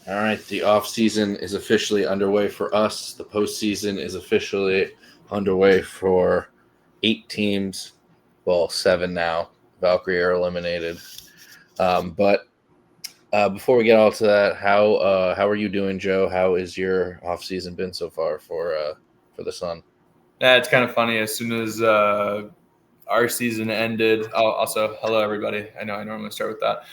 All right, the off season is officially underway for us. The postseason is officially underway for 8 teams. Well, 7 now. Valkyrie are eliminated. But before we get all to that, how are you doing, Joe? How is your off season been so far for the Sun? Yeah, it's kind of funny. As soon as our season ended, also hello everybody. I know I normally start with that.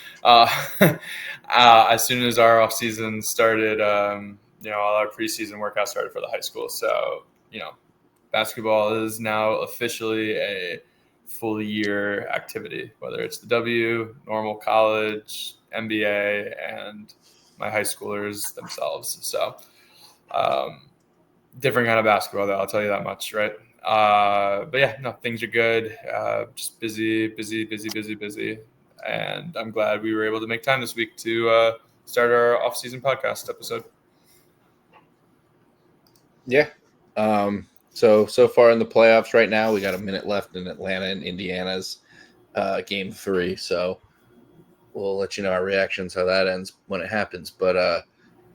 As soon as our off season started, all our preseason workouts started for the high school. So basketball is now officially a full year activity, whether it's the W, normal college, NBA, and my high schoolers themselves. So. Different kind of basketball, though. I'll tell you that much, right? But yeah, no, things are good. Just busy, and I'm glad we were able to make time this week to start our off-season podcast episode. Yeah. So far in the playoffs right now, we got a minute left in Atlanta and Indiana's game 3. So we'll let you know our reactions how that ends when it happens. But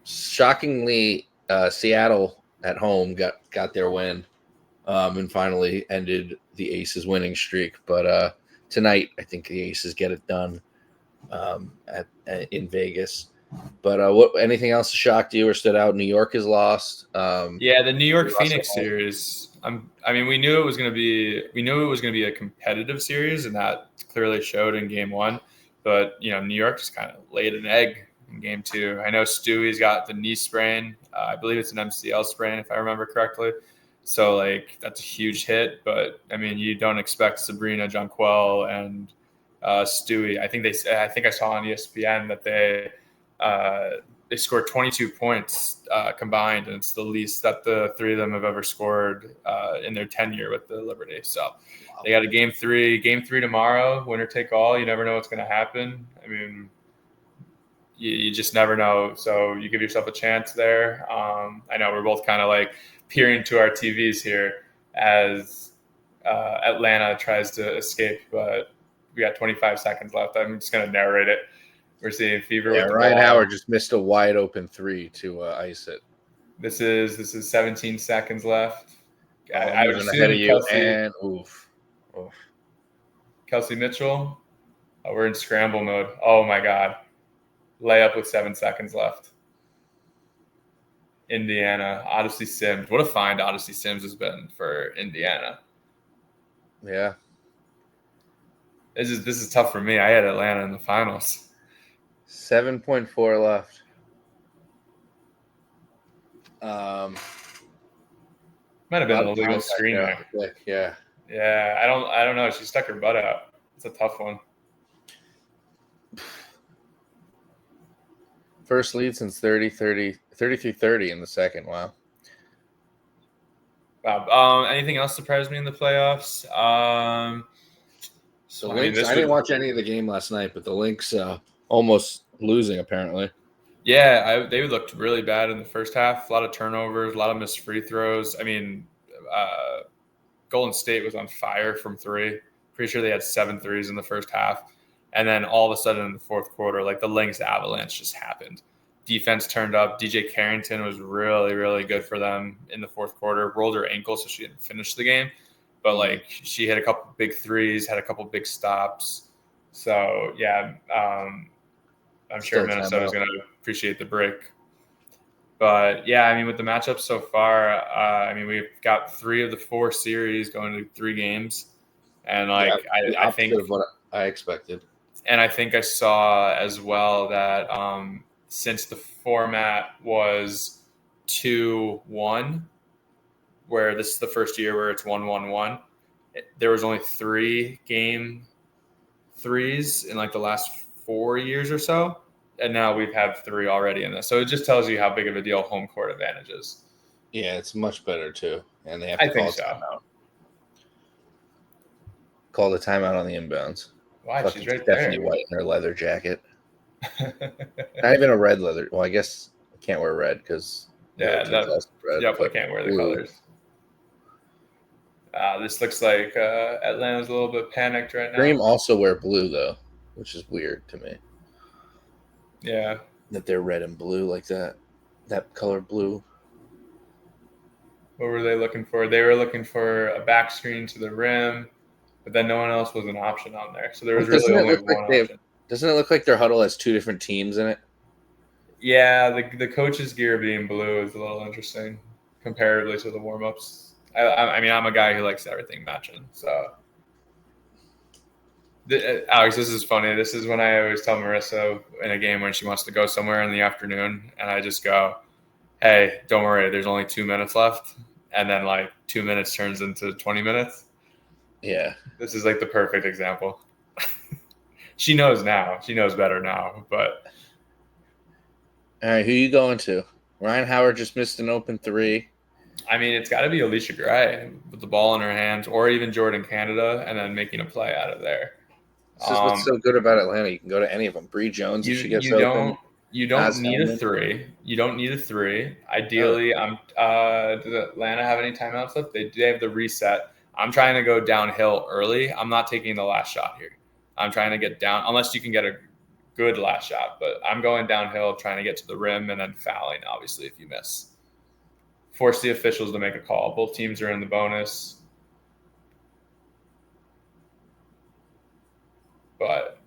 shockingly, Seattle at home got their win and finally ended the Aces winning streak. But tonight, I think the Aces get it done in Vegas. But anything else shocked you or stood out? New York is lost. Yeah, the New York Phoenix series. We knew it was going to be a competitive series, and that clearly showed in Game 1. But New York just kind of laid an egg in Game 2. I know Stewie's got the knee sprain. I believe it's an MCL sprain, if I remember correctly. So that's a huge hit. But you don't expect Sabrina, Jonquel, and Stewie. I think I saw on ESPN that they scored 22 points combined, and it's the least that the three of them have ever scored in their tenure with the Liberty. So they got a game three tomorrow, winner take all. You never know what's going to happen. You just never know. So you give yourself a chance there. I know we're both kind of peering to our TVs here as Atlanta tries to escape, but we got 25 seconds left. I'm just going to narrate it. We're seeing Fever with the Ryan ball. Howard just missed a wide open 3 to ice it. This is 17 seconds left. I was ahead of you, Kelsey, and oof. Kelsey Mitchell. Oh, we're in scramble mode. Oh my God. Layup with 7 seconds left. Indiana, Odyssey Sims. What a find Odyssey Sims has been for Indiana. Yeah. This is tough for me. I had Atlanta in the finals. 7.4 left. Might have been an illegal screen there. Yeah. Yeah, I don't know. She stuck her butt out. It's a tough one. First lead since 33-30 in the second. Wow. Anything else surprised me in the playoffs? The Lynx, I didn't watch any of the game last night, but the Lynx almost losing apparently. Yeah, they looked really bad in the first half. A lot of turnovers, a lot of missed free throws. Golden State was on fire from 3. Pretty sure they had 7 threes in the first half. And then all of a sudden in the fourth quarter, the Lynx avalanche just happened. Defense turned up. DJ Carrington was really, really good for them in the fourth quarter. Rolled her ankle, so she didn't finish the game. But, she hit a couple big threes, had a couple big stops. So, yeah, I'm sure Minnesota's going to appreciate the break. But, yeah, with the matchups so far, we've got 3 of the 4 series going to 3 games. And, I think of what I expected. And I think I saw as well that since the format was 2-1, where this is the first year where it's 1-1-1, there was only 3 game 3s in the last 4 years or so. And now we've had 3 already in this. So it just tells you how big of a deal home court advantage is. Yeah, it's much better too. And they have to call a timeout. Call the timeout on the inbounds. Why? Fucking she's right Stephanie there. White in her leather jacket. Not even a red leather. Well, I guess I can't wear red because definitely can't wear the colors. This looks like Atlanta's a little bit panicked right now. Dream also wear blue though, which is weird to me. Yeah, that they're red and blue like that color blue. What were they looking for? They were looking for a back screen to the rim, but then no one else was an option on there. So there was really only one option. Doesn't it look like their huddle has two different teams in it? Yeah, the coach's gear being blue is a little interesting comparatively to the warm-ups. I mean, I'm a guy who likes everything matching. So, Alex, this is funny. This is when I always tell Marissa in a game when she wants to go somewhere in the afternoon, and I just go, hey, don't worry, there's only 2 minutes left. And then like 2 minutes turns into 20 minutes. Yeah. This is like the perfect example. She knows now. She knows better now. But all right, who you going to? Ryan Howard just missed an open three. I mean, it's got to be Alicia Gray with the ball in her hands, or even Jordan Canada, and then making a play out of there. This is what's so good about Atlanta. You can go to any of them. Bree Jones, if she gets open. You don't need a three. You don't need a three. Ideally, does Atlanta have any timeouts left? They have the reset. I'm trying to go downhill early. I'm not taking the last shot here. I'm trying to get down, unless you can get a good last shot. But I'm going downhill, trying to get to the rim, and then fouling, obviously, if you miss. Force the officials to make a call. Both teams are in the bonus. But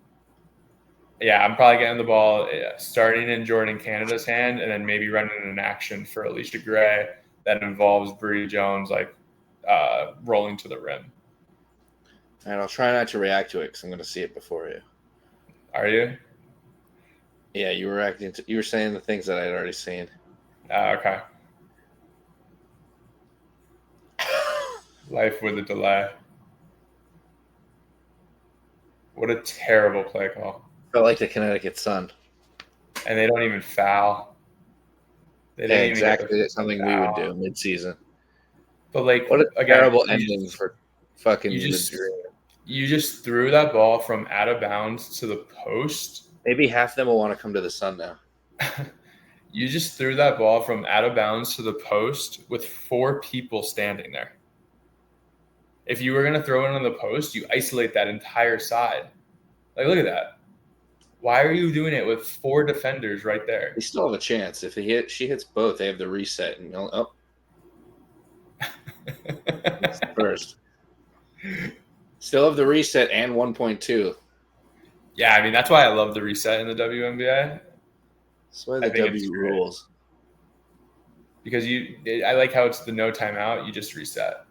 yeah, I'm probably getting the ball starting in Jordan Canada's hand, and then maybe running an action for Alicia Gray that involves Bree Jones, like rolling to the rim. And I'll try not to react to it because I'm going to see it before you. Are you? Yeah, you were saying the things that I had already seen. Okay. Life with a delay. What a terrible play call. Felt like the Connecticut Sun. And they don't even foul. They didn't exactly something foul. We would do mid-season. But like, what a terrible ending for fucking you just threw that ball from out of bounds to the post. Maybe half of them will want to come to the Sun now. You just threw that ball from out of bounds to the post with 4 people standing there. If you were going to throw it on the post, you isolate that entire side. Like, look at that. Why are you doing it with 4 defenders right there? They still have a chance. If she hits both, they have the reset. And first. Still have the reset and 1.2. Yeah, I mean, that's why I love the reset in the WNBA. That's why the W rules. Because I like how it's the no timeout. You just reset.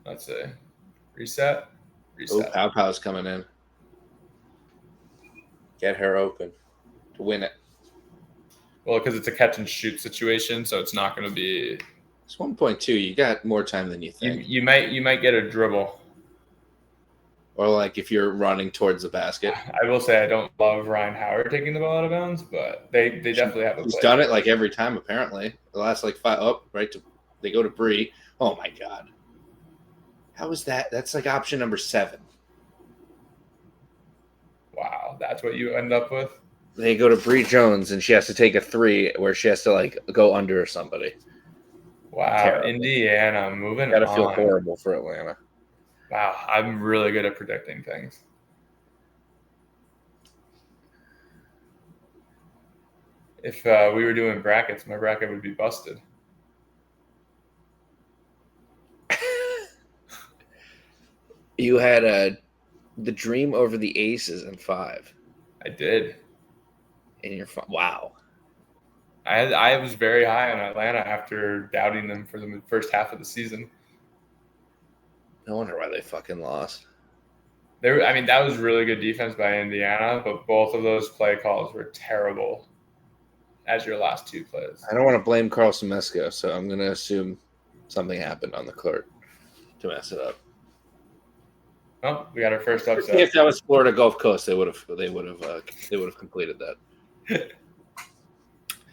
Let's see. Reset. Oh, Pow Pow's coming in. Get her open to win it. Well, because it's a catch and shoot situation, so it's not going to be. It's 1.2. You got more time than you think. You might get a dribble. Or like if you're running towards the basket. I will say I don't love Ryan Howard taking the ball out of bounds, but they definitely have a play. He's done it like every time apparently. The last like 5 right to they go to Bree. Oh my god. How is that? That's like option number 7. Wow, that's what you end up with? They go to Bree Jones, and she has to take a 3 where she has to like go under somebody. Wow, terrible. Indiana moving on. Gotta feel horrible for Atlanta. Wow, I'm really good at predicting things. If we were doing brackets, my bracket would be busted. You had the dream over the Aces in 5. I did. And you're wow. I was very high on Atlanta after doubting them for the first half of the season. No wonder why they fucking lost. I mean, that was really good defense by Indiana, but both of those play calls were terrible as your last 2 plays. I don't want to blame Carl Semesco, so I'm going to assume something happened on the court to mess it up. Oh, we got our first upset. If that was Florida Gulf Coast, they would have completed that.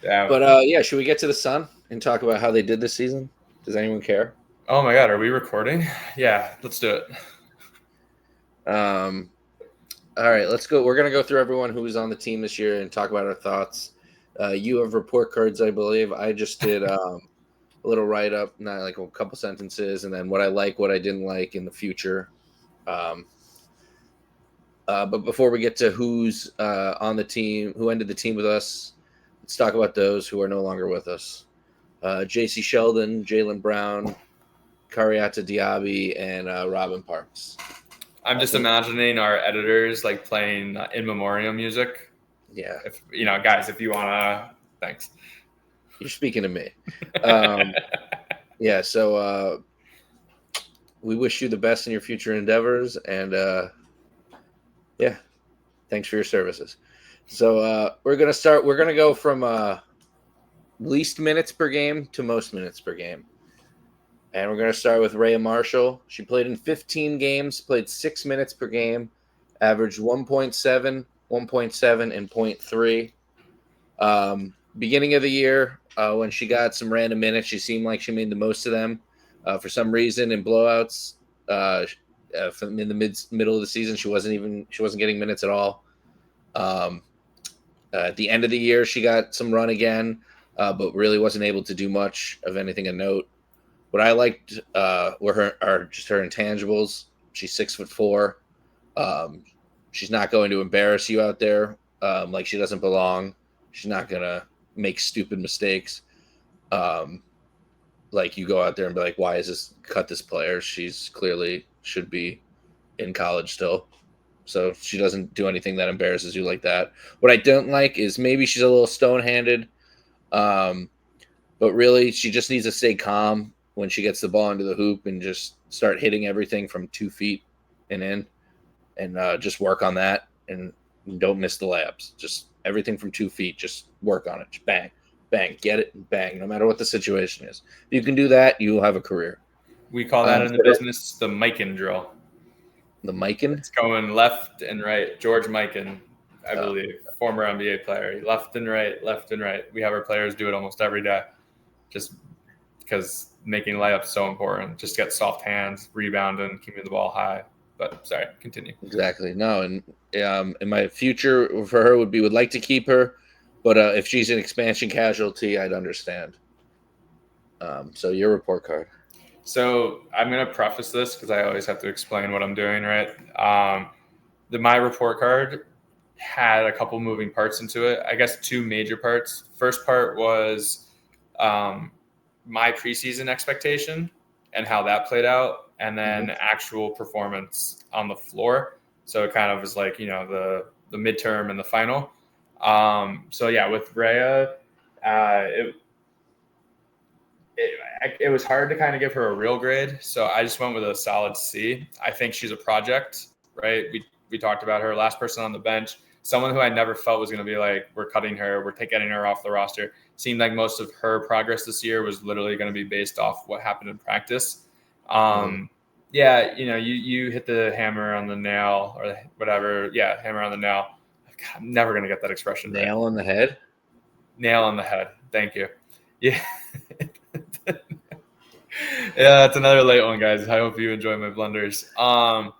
Yeah. But yeah, should we get to the Sun and talk about how they did this season? Does anyone care? Oh my God, are we recording? Yeah, let's do it. All right, let's go. We're gonna go through everyone who was on the team this year and talk about our thoughts. You have report cards, I believe. I just did a little write up, not like a couple sentences, and then what I like, what I didn't like in the future. But before we get to who's on the team, who ended the team with us, let's talk about those who are no longer with us. J.C. Sheldon, Jaylen Brown, Kariata Diaby, and Robin Parks. I'm just imagining our editors like playing in memoriam music. Yeah. If guys, if you wanna, thanks. You're speaking to me. Yeah. So we wish you the best in your future endeavors, and yeah, thanks for your services. So we're gonna start. We're gonna go from least minutes per game to most minutes per game. And we're going to start with Rhea Marshall. She played in 15 games, played 6 minutes per game, averaged 1.7, 1.7, and 0.3. Beginning of the year, when she got some random minutes, she seemed like she made the most of them. For some reason, in blowouts, from in the middle of the season, she wasn't getting minutes at all. At the end of the year, she got some run again, but really wasn't able to do much of anything of note. What I liked were her intangibles. She's 6'4". She's not going to embarrass you out there like she doesn't belong. She's not gonna make stupid mistakes. Like you go out there and be like, "Why is this cut this player? She's clearly should be in college still." So she doesn't do anything that embarrasses you like that. What I don't like is maybe she's a little stone-handed, but really she just needs to stay calm when she gets the ball into the hoop and just start hitting everything from 2 feet and in, and just work on that and don't miss the layups. Just everything from 2 feet, just work on it. Just bang, bang, get it, and bang, no matter what the situation is. If you can do that, you will have a career. We call that in the business the Mikan drill. The Mikan? It's going left and right. George Mikan, I believe, former NBA player. Left and right, left and right. We have our players do it almost every day, just because making layups is so important. Just get soft hands, rebounding, keeping the ball high. But sorry, continue. Exactly. No, and in my future for her would like to keep her, but if she's an expansion casualty, I'd understand. So your report card. So I'm going to preface this because I always have to explain what I'm doing, right? My report card had a couple moving parts into it. I guess 2 major parts. First part was my preseason expectation and how that played out, and then actual performance on the floor. So it kind of was like, the midterm and the final. So yeah, with Rhea, it was hard to kind of give her a real grade. So I just went with a solid C. I think she's a project, right? We talked about her, last person on the bench, someone who I never felt was going to be like, we're cutting her, we're getting her off the roster. Seemed like most of her progress this year was literally going to be based off what happened in practice. Yeah, you hit the hammer on the nail or whatever. Yeah, hammer on the nail. God, I'm never going to get that expression right. Nail on the head? Nail on the head. Thank you. Yeah. Yeah, it's another late one, guys. I hope you enjoy my blunders. I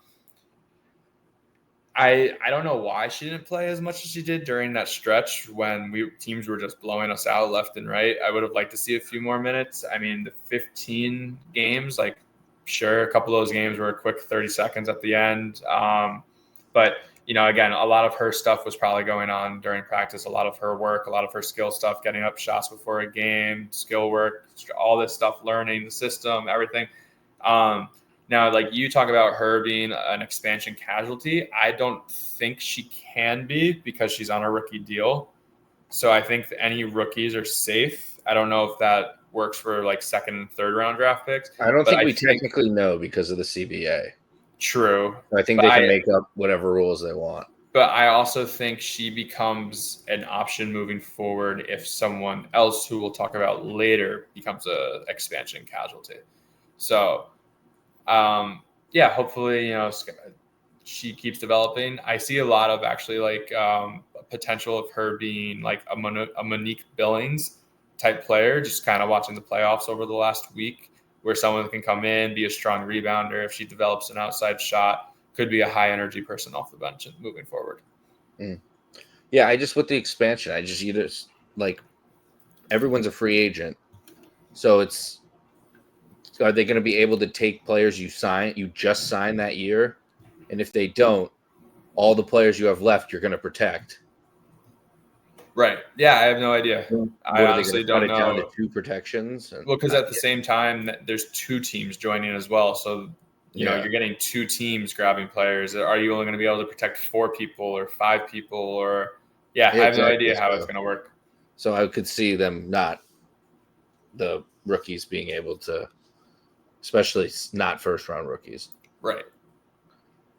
don't know why she didn't play as much as she did during that stretch when teams were just blowing us out left and right. I would have liked to see a few more minutes. I mean, the 15 games, like, sure, a couple of those games were a quick 30 seconds at the end. But again, a lot of her stuff was probably going on during practice, a lot of her work, a lot of her skill stuff, getting up shots before a game, skill work, all this stuff, learning the system, everything. Now, like you talk about her being an expansion casualty, I don't think she can be because she's on a rookie deal. So I think any rookies are safe. I don't know if that works for like 2nd and 3rd round draft picks. I don't think we technically know because of the CBA. True. I think they can make up whatever rules they want. But I also think she becomes an option moving forward if someone else who we'll talk about later becomes a expansion casualty. So, yeah, hopefully, she keeps developing. I see a lot of actually like potential of her being like a Monique Billings type player, just kind of watching the playoffs over the last week, where someone can come in, be a strong rebounder. If she develops an outside shot, could be a high energy person off the bench and moving forward. Yeah, with the expansion, like everyone's a free agent. So are they going to be able to take players you just signed that year? And if they don't, all the players you have left, you're going to protect. Right. Yeah, I have no idea. I What are they honestly going to cut don't it down to know. 2 protections? Well, because at the same time, there's 2 teams joining as well. So, you're getting 2 teams grabbing players. Are you only going to be able to protect 4 people or 5 people? Or I have no idea how it's going to work. So I could see them the rookies being able to, especially not first-round rookies. Right.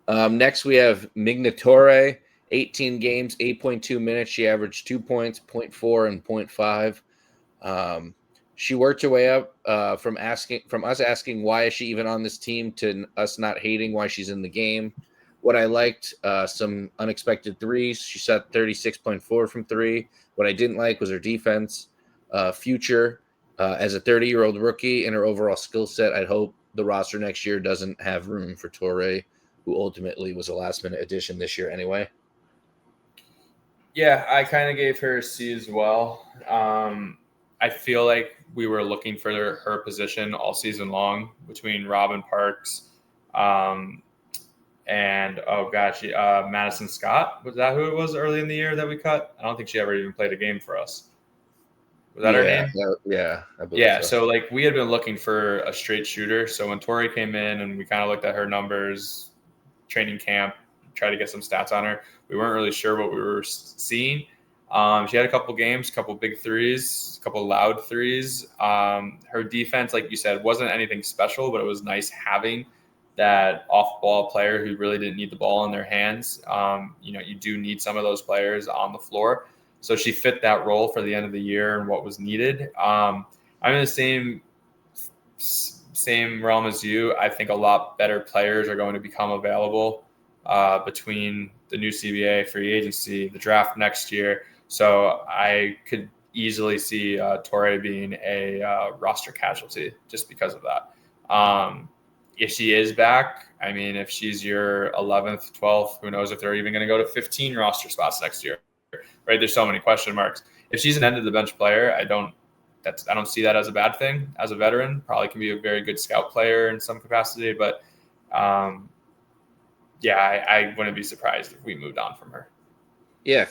Next, we have Mignatore, 18 games, 8.2 minutes. She averaged 2 points, 0.4 and 0.5. She worked her way up from us asking why is she even on this team to us not hating why she's in the game. What I liked, some unexpected threes. She shot 36.4 from 3. What I didn't like was her defense. Future as a 30-year-old rookie and her overall skill set. I'd hope the roster next year doesn't have room for Torre, who ultimately was a last-minute addition this year anyway. Yeah, I kind of gave her a C as well. I feel like we were looking for her position all season long between Robin Parks and, Madison Scott. Was that who it was early in the year that we cut? I don't think she ever even played a game for us. Was that her name? Yeah, I believe so. So we had been looking for a straight shooter. So when Tori came in and we kind of looked at her numbers, training camp, tried to get some stats on her, we weren't really sure what we were seeing. She had a couple games, a couple big threes, a couple loud threes. Her defense, like you said, wasn't anything special, but it was nice having that off-ball player who really didn't need the ball in their hands. You do need some of those players on the floor. So she fit that role for the end of the year and what was needed. I'm in the same realm as you. I think a lot better players are going to become available between the new CBA, free agency, the draft next year. So I could easily see Torre being a roster casualty just because of that. If she is back, I mean, if she's your 11th, 12th, who knows if they're even going to go to 15 roster spots next year. Right, there's so many question marks. If she's an end of the bench player, I don't see that as a bad thing. As a veteran, probably can be a very good scout player in some capacity, but I wouldn't be surprised if we moved on from her. Yeah,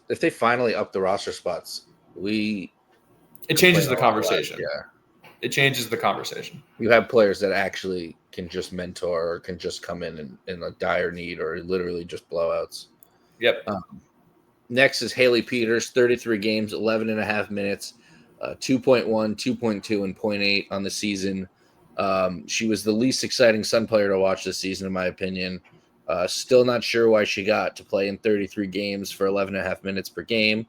if they finally up the roster spots, it changes the conversation. Yeah, it changes the conversation. You have players that actually can just mentor or can just come in a dire need or literally just blowouts. Yep. Next is Haley Peters, 33 games, 11 and a half minutes, 2.1, 2.2, and 0.8 on the season. She was the least exciting Sun player to watch this season, in my opinion. Still not sure why she got to play in 33 games for 11 and a half minutes per game,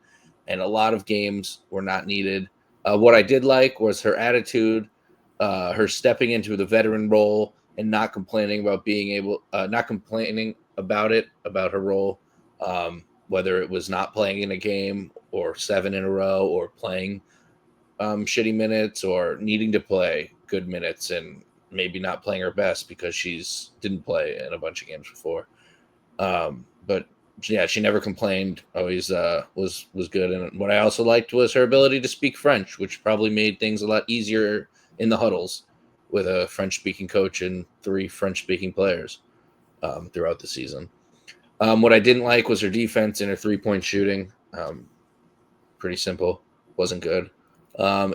and a lot of games were not needed. What I did like was her attitude, her stepping into the veteran role and not complaining about about her role. Whether it was not playing in a game or 7 in a row or playing shitty minutes or needing to play good minutes and maybe not playing her best because she's didn't play in a bunch of games before. But yeah, she never complained. Always was good. And what I also liked was her ability to speak French, which probably made things a lot easier in the huddles with a French-speaking coach and 3 French-speaking players throughout the season. What I didn't like was her defense and her 3-point shooting. Pretty simple. Wasn't good.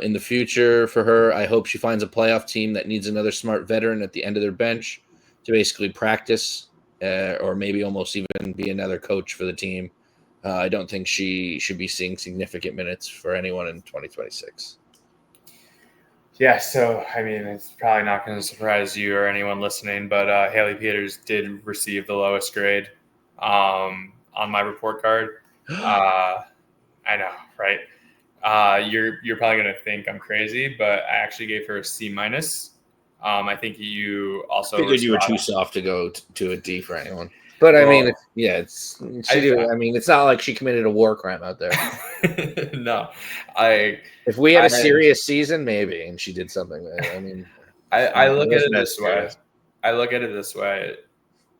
In the future for her, I hope she finds a playoff team that needs another smart veteran at the end of their bench to basically practice or maybe almost even be another coach for the team. I don't think she should be seeing significant minutes for anyone in 2026. Yeah, so, I mean, it's probably not going to surprise you or anyone listening, but Haley Peters did receive the lowest grade on my report card. I know, right? You're probably going to think I'm crazy, but I actually gave her a C minus. I think you also figured you were too soft to go to a D for anyone. But I mean, it's not like she committed a war crime out there. No, if we had a serious season, maybe, and she did something. I mean, I look at it this way. I look at it this way.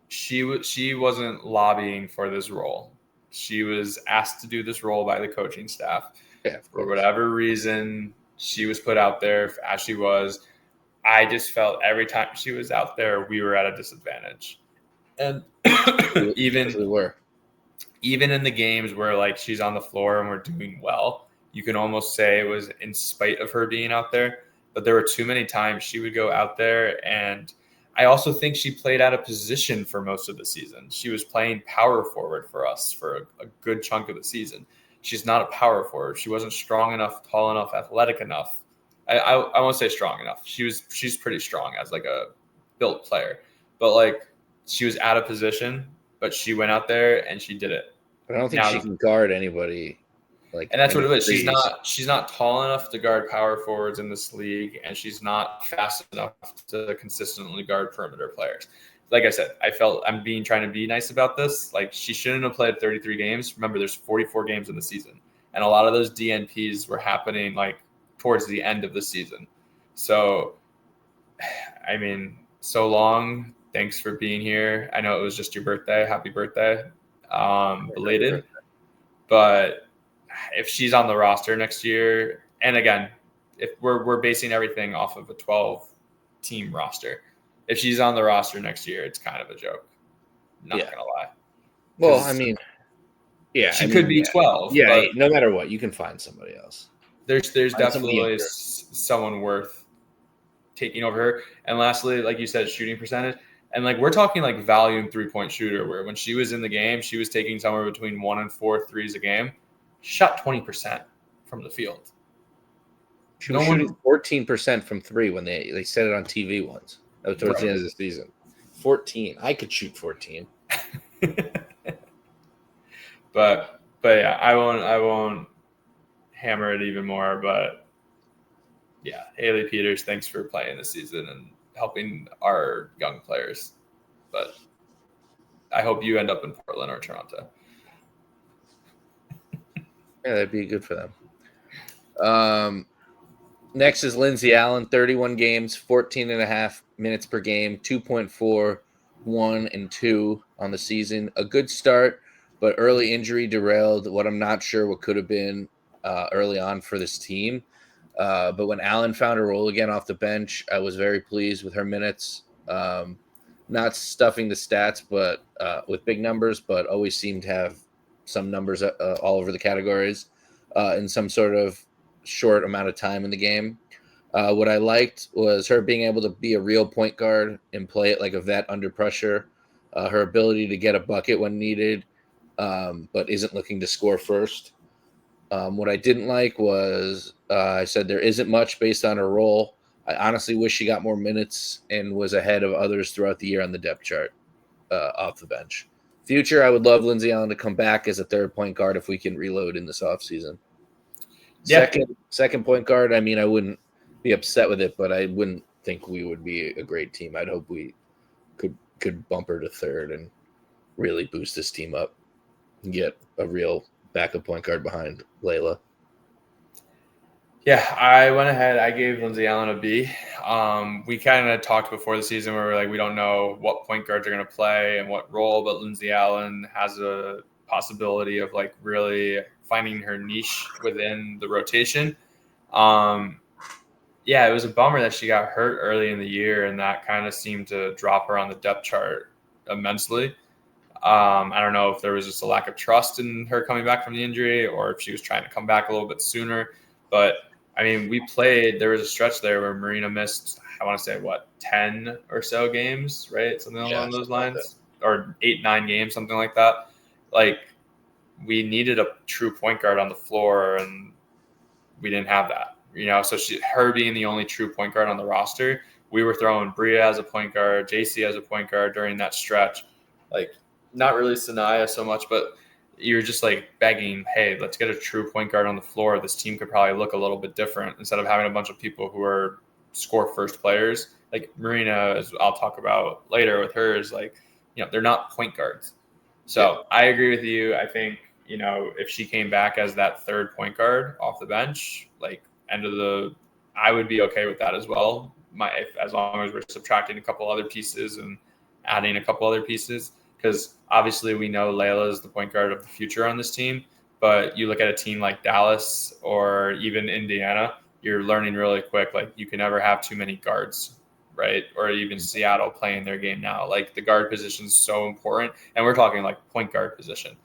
She wasn't lobbying for this role. She was asked to do this role by the coaching staff. Yeah, for whatever reason, she was put out there as she was. I just felt every time she was out there, we were at a disadvantage. And Because we were. even in the games where like she's on the floor and we're doing well, you can almost say it was in spite of her being out there. But there were too many times she would go out there, and I also think she played out of position for most of the season. She was playing power forward for us for a good chunk of the season. She's not a power forward. She wasn't strong enough, tall enough, athletic enough. I won't say strong enough. She's pretty strong as like a built player, but like she was out of position. But she went out there and she did it. But I don't think she can guard anybody. And that's what it is. Threes. She's not tall enough to guard power forwards in this league, and she's not fast enough to consistently guard perimeter players. Like I said, I felt I'm trying to be nice about this. Like, she shouldn't have played 33 games. Remember, there's 44 games in the season, and a lot of those DNPs were happening like towards the end of the season. So, I mean, so long. Thanks for being here. I know it was just your birthday. Happy birthday, belated. But if she's on the roster next year, and again, if we're basing everything off of a 12-team roster, if she's on the roster next year, it's kind of a joke. Not gonna lie. Well, I mean, she could be 12. Yeah, but no matter what, you can find somebody else. There's definitely someone worth taking over her. And lastly, like you said, shooting percentage. And like we're talking like volume 3-point shooter, where when she was in the game, she was taking somewhere between 1 and 4 threes a game. She shot 20% from the field. She was shooting 14% from 3 when they said it on TV once. That was towards the end of the season. 14. I could shoot 14. but yeah, I won't hammer it even more. But yeah, Haley Peters, thanks for playing this season and helping our young players. But I hope you end up in Portland or Toronto. Yeah, that'd be good for them. Next is Lindsay Allen, 31 games, 14.5 minutes per game, 2.4, 1 and 2 on the season. A good start, but early injury derailed what I'm not sure what could have been early on for this team. But when Allen found a role again off the bench, I was very pleased with her minutes. Not stuffing the stats, but with big numbers, but always seemed to have some numbers all over the categories in some sort of short amount of time in the game. What I liked was her being able to be a real point guard and play it like a vet under pressure. Her ability to get a bucket when needed, but isn't looking to score first. What I didn't like was I said there isn't much based on her role. I honestly wish she got more minutes and was ahead of others throughout the year on the depth chart off the bench. Future, I would love Lindsay Allen to come back as a third point guard if we can reload in this offseason. Yeah. Second point guard, I mean, I wouldn't be upset with it, but I wouldn't think we would be a great team. I'd hope we could bump her to third and really boost this team up and get a real backup point guard behind Layla. Yeah, I went ahead. I gave Lindsay Allen a B. We kind of talked before the season where we're like, we don't know what point guards are going to play and what role, but Lindsay Allen has a possibility of like really finding her niche within the rotation. Yeah, it was a bummer that she got hurt early in the year, and that kind of seemed to drop her on the depth chart immensely. I don't know if there was just a lack of trust in her coming back from the injury or if she was trying to come back a little bit sooner. But, I mean, there was a stretch there where Marina missed, I want to say, 10 or so games, right? Something along those lines. Or 8, 9 games, something like that. Like, we needed a true point guard on the floor, and we didn't have that. So her being the only true point guard on the roster, we were throwing Bria as a point guard, JC as a point guard during that stretch. Like, not really Sanaya so much, but you're just like begging, hey, let's get a true point guard on the floor. This team could probably look a little bit different instead of having a bunch of people who are score first players. Like Marina, as I'll talk about later with her, is like, they're not point guards. So I agree with you. I think, if she came back as that third point guard off the bench, like I would be okay with that as well. As long as we're subtracting a couple other pieces and adding a couple other pieces. Because obviously we know Layla is the point guard of the future on this team, but you look at a team like Dallas or even Indiana, you're learning really quick. Like you can never have too many guards, right? Or even Seattle playing their game now. Like the guard position is so important, and we're talking like point guard position.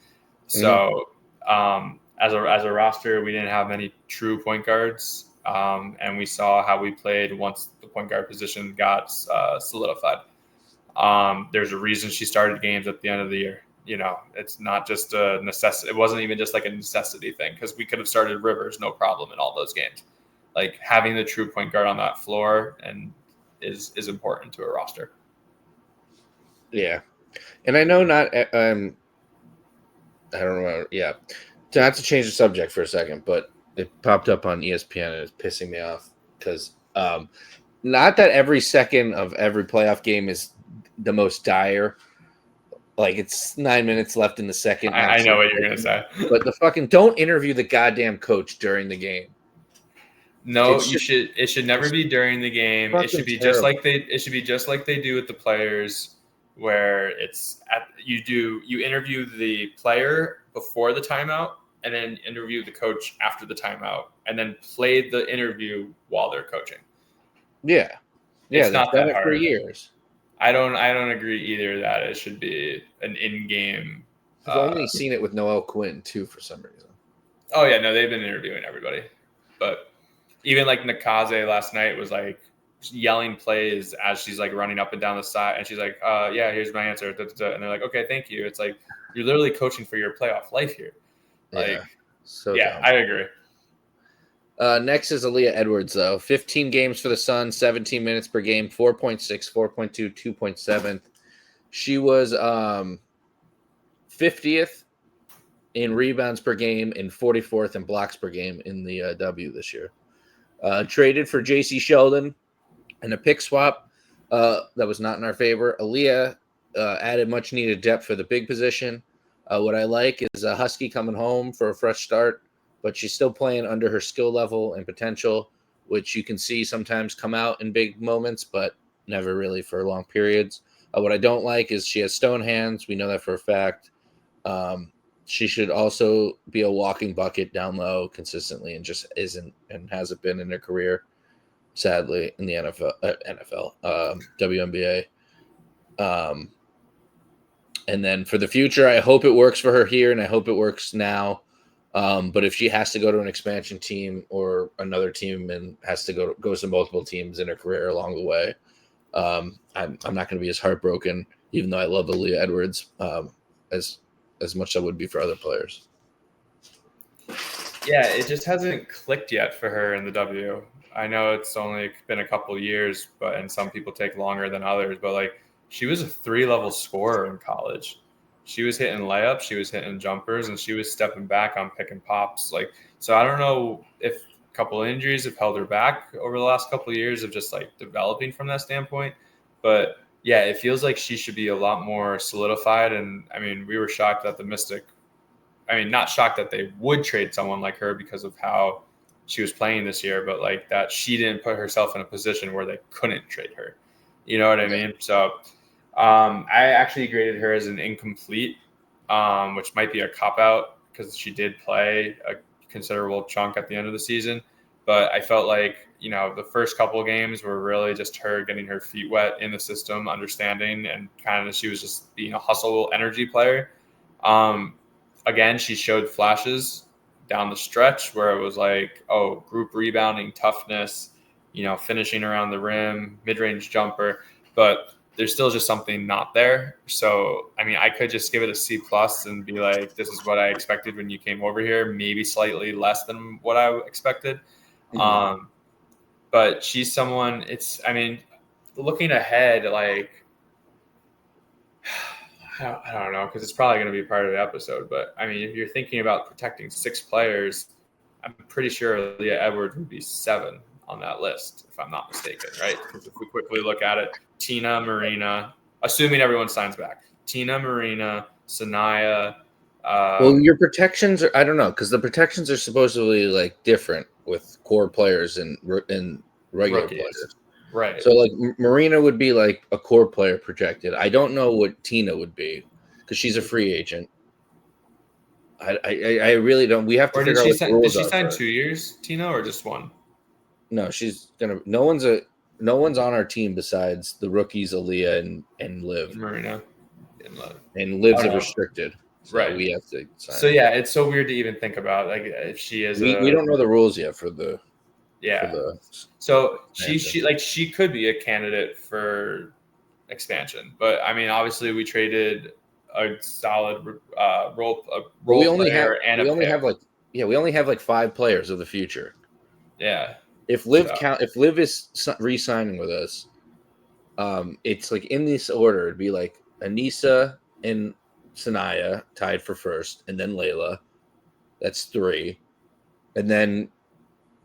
So as a roster, we didn't have many true point guards, and we saw how we played once the point guard position got solidified. There's a reason she started games at the end of the year. It's not just a necessity. It wasn't even just like a necessity thing, because we could have started Rivers no problem in all those games. Like having the true point guard on that floor is important to a roster. Yeah, and I know not. I don't know. Yeah, not to change the subject for a second, but it popped up on ESPN and it's pissing me off because not that every second of every playoff game is the most dire. Like it's 9 minutes left in the second. I know what you're gonna say, but the fucking don't interview the goddamn coach during the game. No, it should never be during the game. It should be terrible. just like they do with the players, where you interview the player before the timeout and then interview the coach after the timeout and then play the interview while they're coaching. Yeah. It's not that hard. For years. I don't agree either that it should be an in-game. I've only seen it with Noel Quinn too for some reason. Oh yeah, no, they've been interviewing everybody, but even like Nakaze last night was like yelling plays as she's like running up and down the side, and she's like, "Yeah, here's my answer," and they're like, "Okay, thank you." It's like you're literally coaching for your playoff life here. Like, dumb. I agree. Next is Aaliyah Edwards, though. 15 games for the Suns, 17 minutes per game, 4.6, 4.2, 2.7. She was 50th in rebounds per game and 44th in blocks per game in the W this year. Traded for J.C. Sheldon and a pick swap that was not in our favor. Aaliyah added much needed depth for the big position. What I like is Husky coming home for a fresh start, but she's still playing under her skill level and potential, which you can see sometimes come out in big moments, but never really for long periods. What I don't like is she has stone hands. We know that for a fact. She should also be a walking bucket down low consistently and just isn't and hasn't been in her career, sadly, in the WNBA. And then for the future, I hope it works for her here and I hope it works now. But if she has to go to an expansion team or another team and has to goes to multiple teams in her career along the way, I'm not going to be as heartbroken, even though I love Aaliyah Edwards as much as I would be for other players. Yeah, it just hasn't clicked yet for her in the W. I know it's only been a couple years, and some people take longer than others, but like she was a 3-level scorer in college. She was hitting layups, she was hitting jumpers, and she was stepping back on pick and pops. Like, so I don't know if a couple of injuries have held her back over the last couple of years of just like developing from that standpoint. But yeah, it feels like she should be a lot more solidified. And I mean, we were shocked that the Mystic, not shocked that they would trade someone like her because of how she was playing this year, but like that she didn't put herself in a position where they couldn't trade her. You know what I mean? So I actually graded her as an incomplete, which might be a cop-out because she did play a considerable chunk at the end of the season. But I felt like, the first couple of games were really just her getting her feet wet in the system, understanding, and kind of she was just being a hustle energy player. Again, she showed flashes down the stretch where it was like, group rebounding, toughness, finishing around the rim, mid-range jumper. But there's still just something not there. So, I could just give it a C+ and be like, this is what I expected when you came over here, maybe slightly less than what I expected. Mm-hmm. But she's someone, looking ahead, like, I don't know, because it's probably going to be part of the episode. But, if you're thinking about protecting 6 players, I'm pretty sure Leah Edwards would be 7 on that list, if I'm not mistaken, right? Because if we quickly look at it, Tina, Marina, assuming everyone signs back, Tina, Marina, Sanaya. Well, your protections are, I don't know, because the protections are supposedly like different with core players and regular rookies. Players. Right. So like Marina would be like a core player projected. I don't know what Tina would be because she's a free agent. I really don't. We have to figure out what the rules are. Did she sign 2 years, Tina, or just 1? No, she's gonna. No one's a. no one's on our team besides the rookies Aaliyah and Liv. Marina. And Liv's Oh, a no. restricted, so Right. we have to sign So her. yeah, it's so weird to even think about. Like if she is We don't know the rules yet for the yeah. So expansion. she could be a candidate for expansion, but I mean, obviously we traded a solid role We player and a only pick. have we only have like 5 players of the future. Yeah. If Liv is re-signing with us, it's like in this order. It'd be like Anissa and Sanaya tied for first, and then Layla. That's 3, and then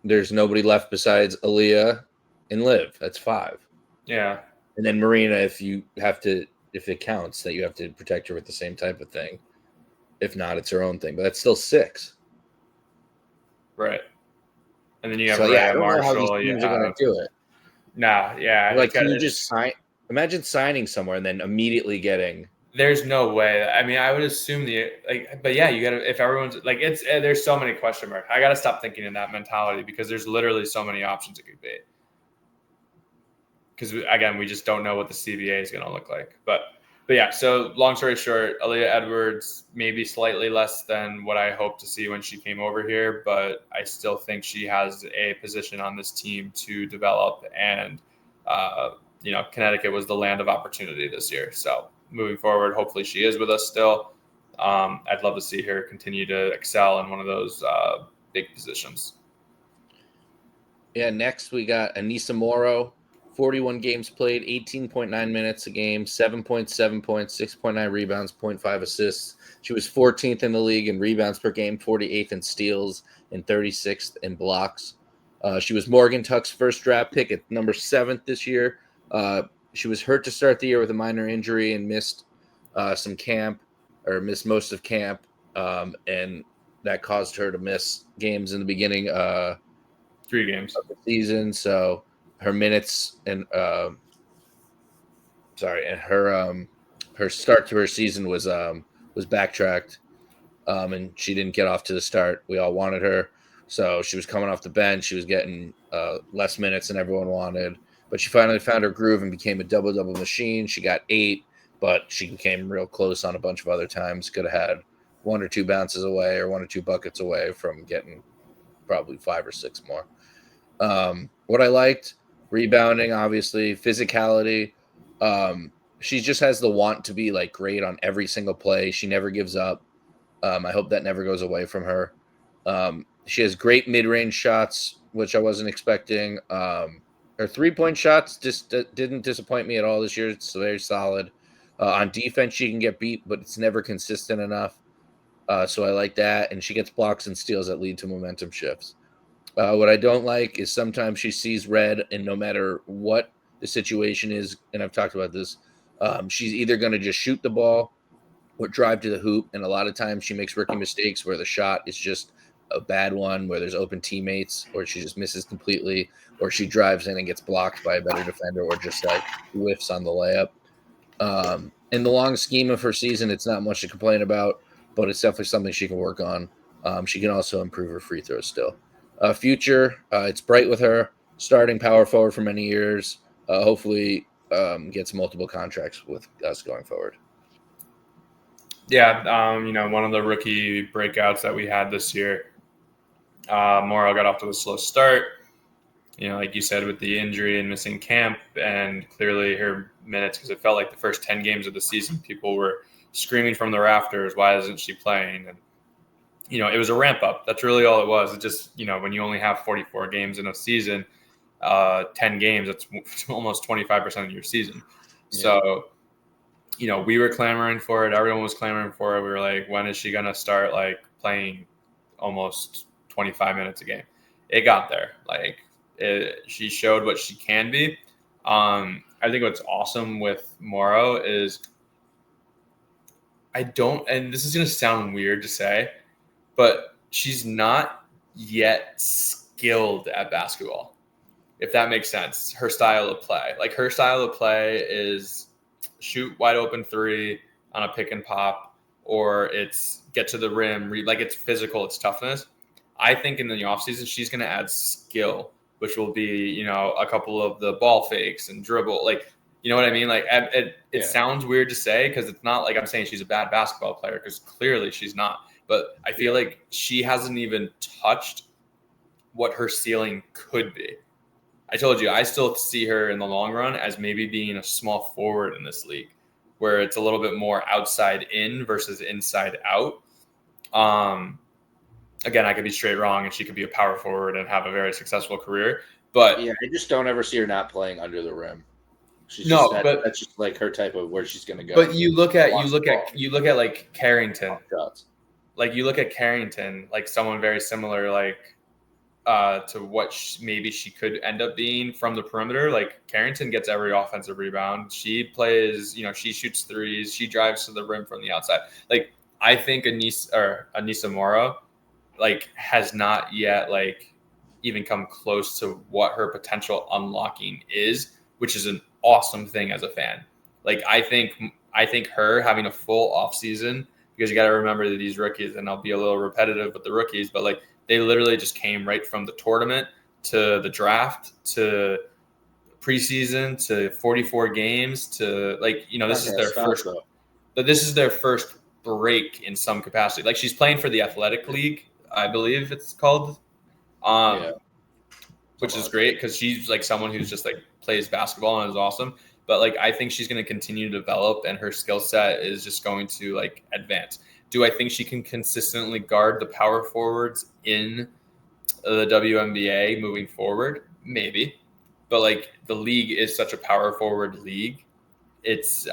there's nobody left besides Aaliyah and Liv. That's 5. Yeah. And then Marina, if it counts, that you have to protect her with the same type of thing. If not, it's her own thing. But that's still 6. Right. And then you have So yeah, I Rhea don't know how these Marshall. You teams are going have to do it. nah. Yeah. Like, can you just It's sign? Imagine signing somewhere and then immediately getting. there's no way. I mean, I would assume but yeah, you gotta, if everyone's like, there's so many question marks. I gotta stop thinking in that mentality because there's literally so many options it could be. Because again, we just don't know what the CBA is gonna look like. But yeah, so long story short, Aaliyah Edwards maybe slightly less than what I hoped to see when she came over here, but I still think she has a position on this team to develop. And Connecticut was the land of opportunity this year. So moving forward, hopefully she is with us still. I'd love to see her continue to excel in one of those big positions. Yeah, next we got Anissa Morrow, 41 games played, 18.9 minutes a game, 7.7 points, 6.9 rebounds, 0.5 assists. She was 14th in the league in rebounds per game, 48th in steals, and 36th in blocks. She was Morgan Tuck's first draft pick at number 7th this year. She was hurt to start the year with a minor injury and missed missed most of camp, and that caused her to miss games in the beginning 3 games of the season. So her minutes and her start to her season was backtracked, and she didn't get off to the start we all wanted her. So she was coming off the bench. She was getting less minutes than everyone wanted, but she finally found her groove and became a double-double machine. She got 8, but she came real close on a bunch of other times. Could have had 1 or 2 bounces away or 1 or 2 buckets away from getting probably 5 or 6 more. What I liked, rebounding, obviously, physicality. She just has the want to be like great on every single play. She never gives up. I hope that never goes away from her. She has great mid-range shots, which I wasn't expecting. Her three-point shots just didn't disappoint me at all this year. It's very solid. On defense, she can get beat, but it's never consistent enough. So I like that. And she gets blocks and steals that lead to momentum shifts. What I don't like is sometimes she sees red, and no matter what the situation is, and I've talked about this, she's either going to just shoot the ball or drive to the hoop. And a lot of times she makes rookie mistakes where the shot is just a bad one, where there's open teammates, or she just misses completely, or she drives in and gets blocked by a better defender, or just like whiffs on the layup. In the long scheme of her season, it's not much to complain about, but it's definitely something she can work on. She can also improve her free throws still. Future, it's bright with her, starting power forward for many years. Hopefully, gets multiple contracts with us going forward. Yeah, one of the rookie breakouts that we had this year, Morrow got off to a slow start. Like you said, with the injury and missing camp, and clearly her minutes, because it felt like the first 10 games of the season, people were screaming from the rafters, why isn't she playing? And, it was a ramp up. That's really all it was. It just, when you only have 44 games in a season, 10 games, that's almost 25% of your season. Yeah. So, we were clamoring for it. Everyone was clamoring for it. We were like, when is she going to start playing almost 25 minutes a game? It got there. She showed what she can be. I think what's awesome with Morrow is and this is going to sound weird to say, but she's not yet skilled at basketball, if that makes sense. Her style of play. Her style of play is shoot wide open 3 on a pick and pop, or it's get to the rim. It's physical, it's toughness. I think in the offseason, she's going to add skill which will be, a couple of the ball fakes and dribble. Like, you know what I mean? Like it sounds weird to say because it's not like I'm saying she's a bad basketball player because clearly she's not. But I feel like she hasn't even touched what her ceiling could be. I told you, I still see her in the long run as maybe being a small forward in this league where it's a little bit more outside in versus inside out. Again, I could be straight wrong and she could be a power forward and have a very successful career. But yeah, I just don't ever see her not playing under the rim. She's that's just like her type of where she's going to go. But you look at like Carrington. Like you look at Carrington, like someone very similar, like to what maybe she could end up being from the perimeter. Like Carrington gets every offensive rebound. She plays, she shoots threes. She drives to the rim from the outside. Like I think Anissa Mora, like has not yet like even come close to what her potential unlocking is, which is an awesome thing as a fan. Like I think her having a full off season, because you got to remember that these rookies, and I'll be a little repetitive with the rookies, but like they literally just came right from the tournament to the draft to preseason to 44 games to like, this is their first, but this is their first break in some capacity. Like she's playing for the athletic league, I believe it's called, which is great because she's like someone who's just like plays basketball and is awesome. But like I think she's going to continue to develop and her skill set is just going to like advance. Do I think she can consistently guard the power forwards in the WNBA moving forward? Maybe. But like the league is such a power forward league. It's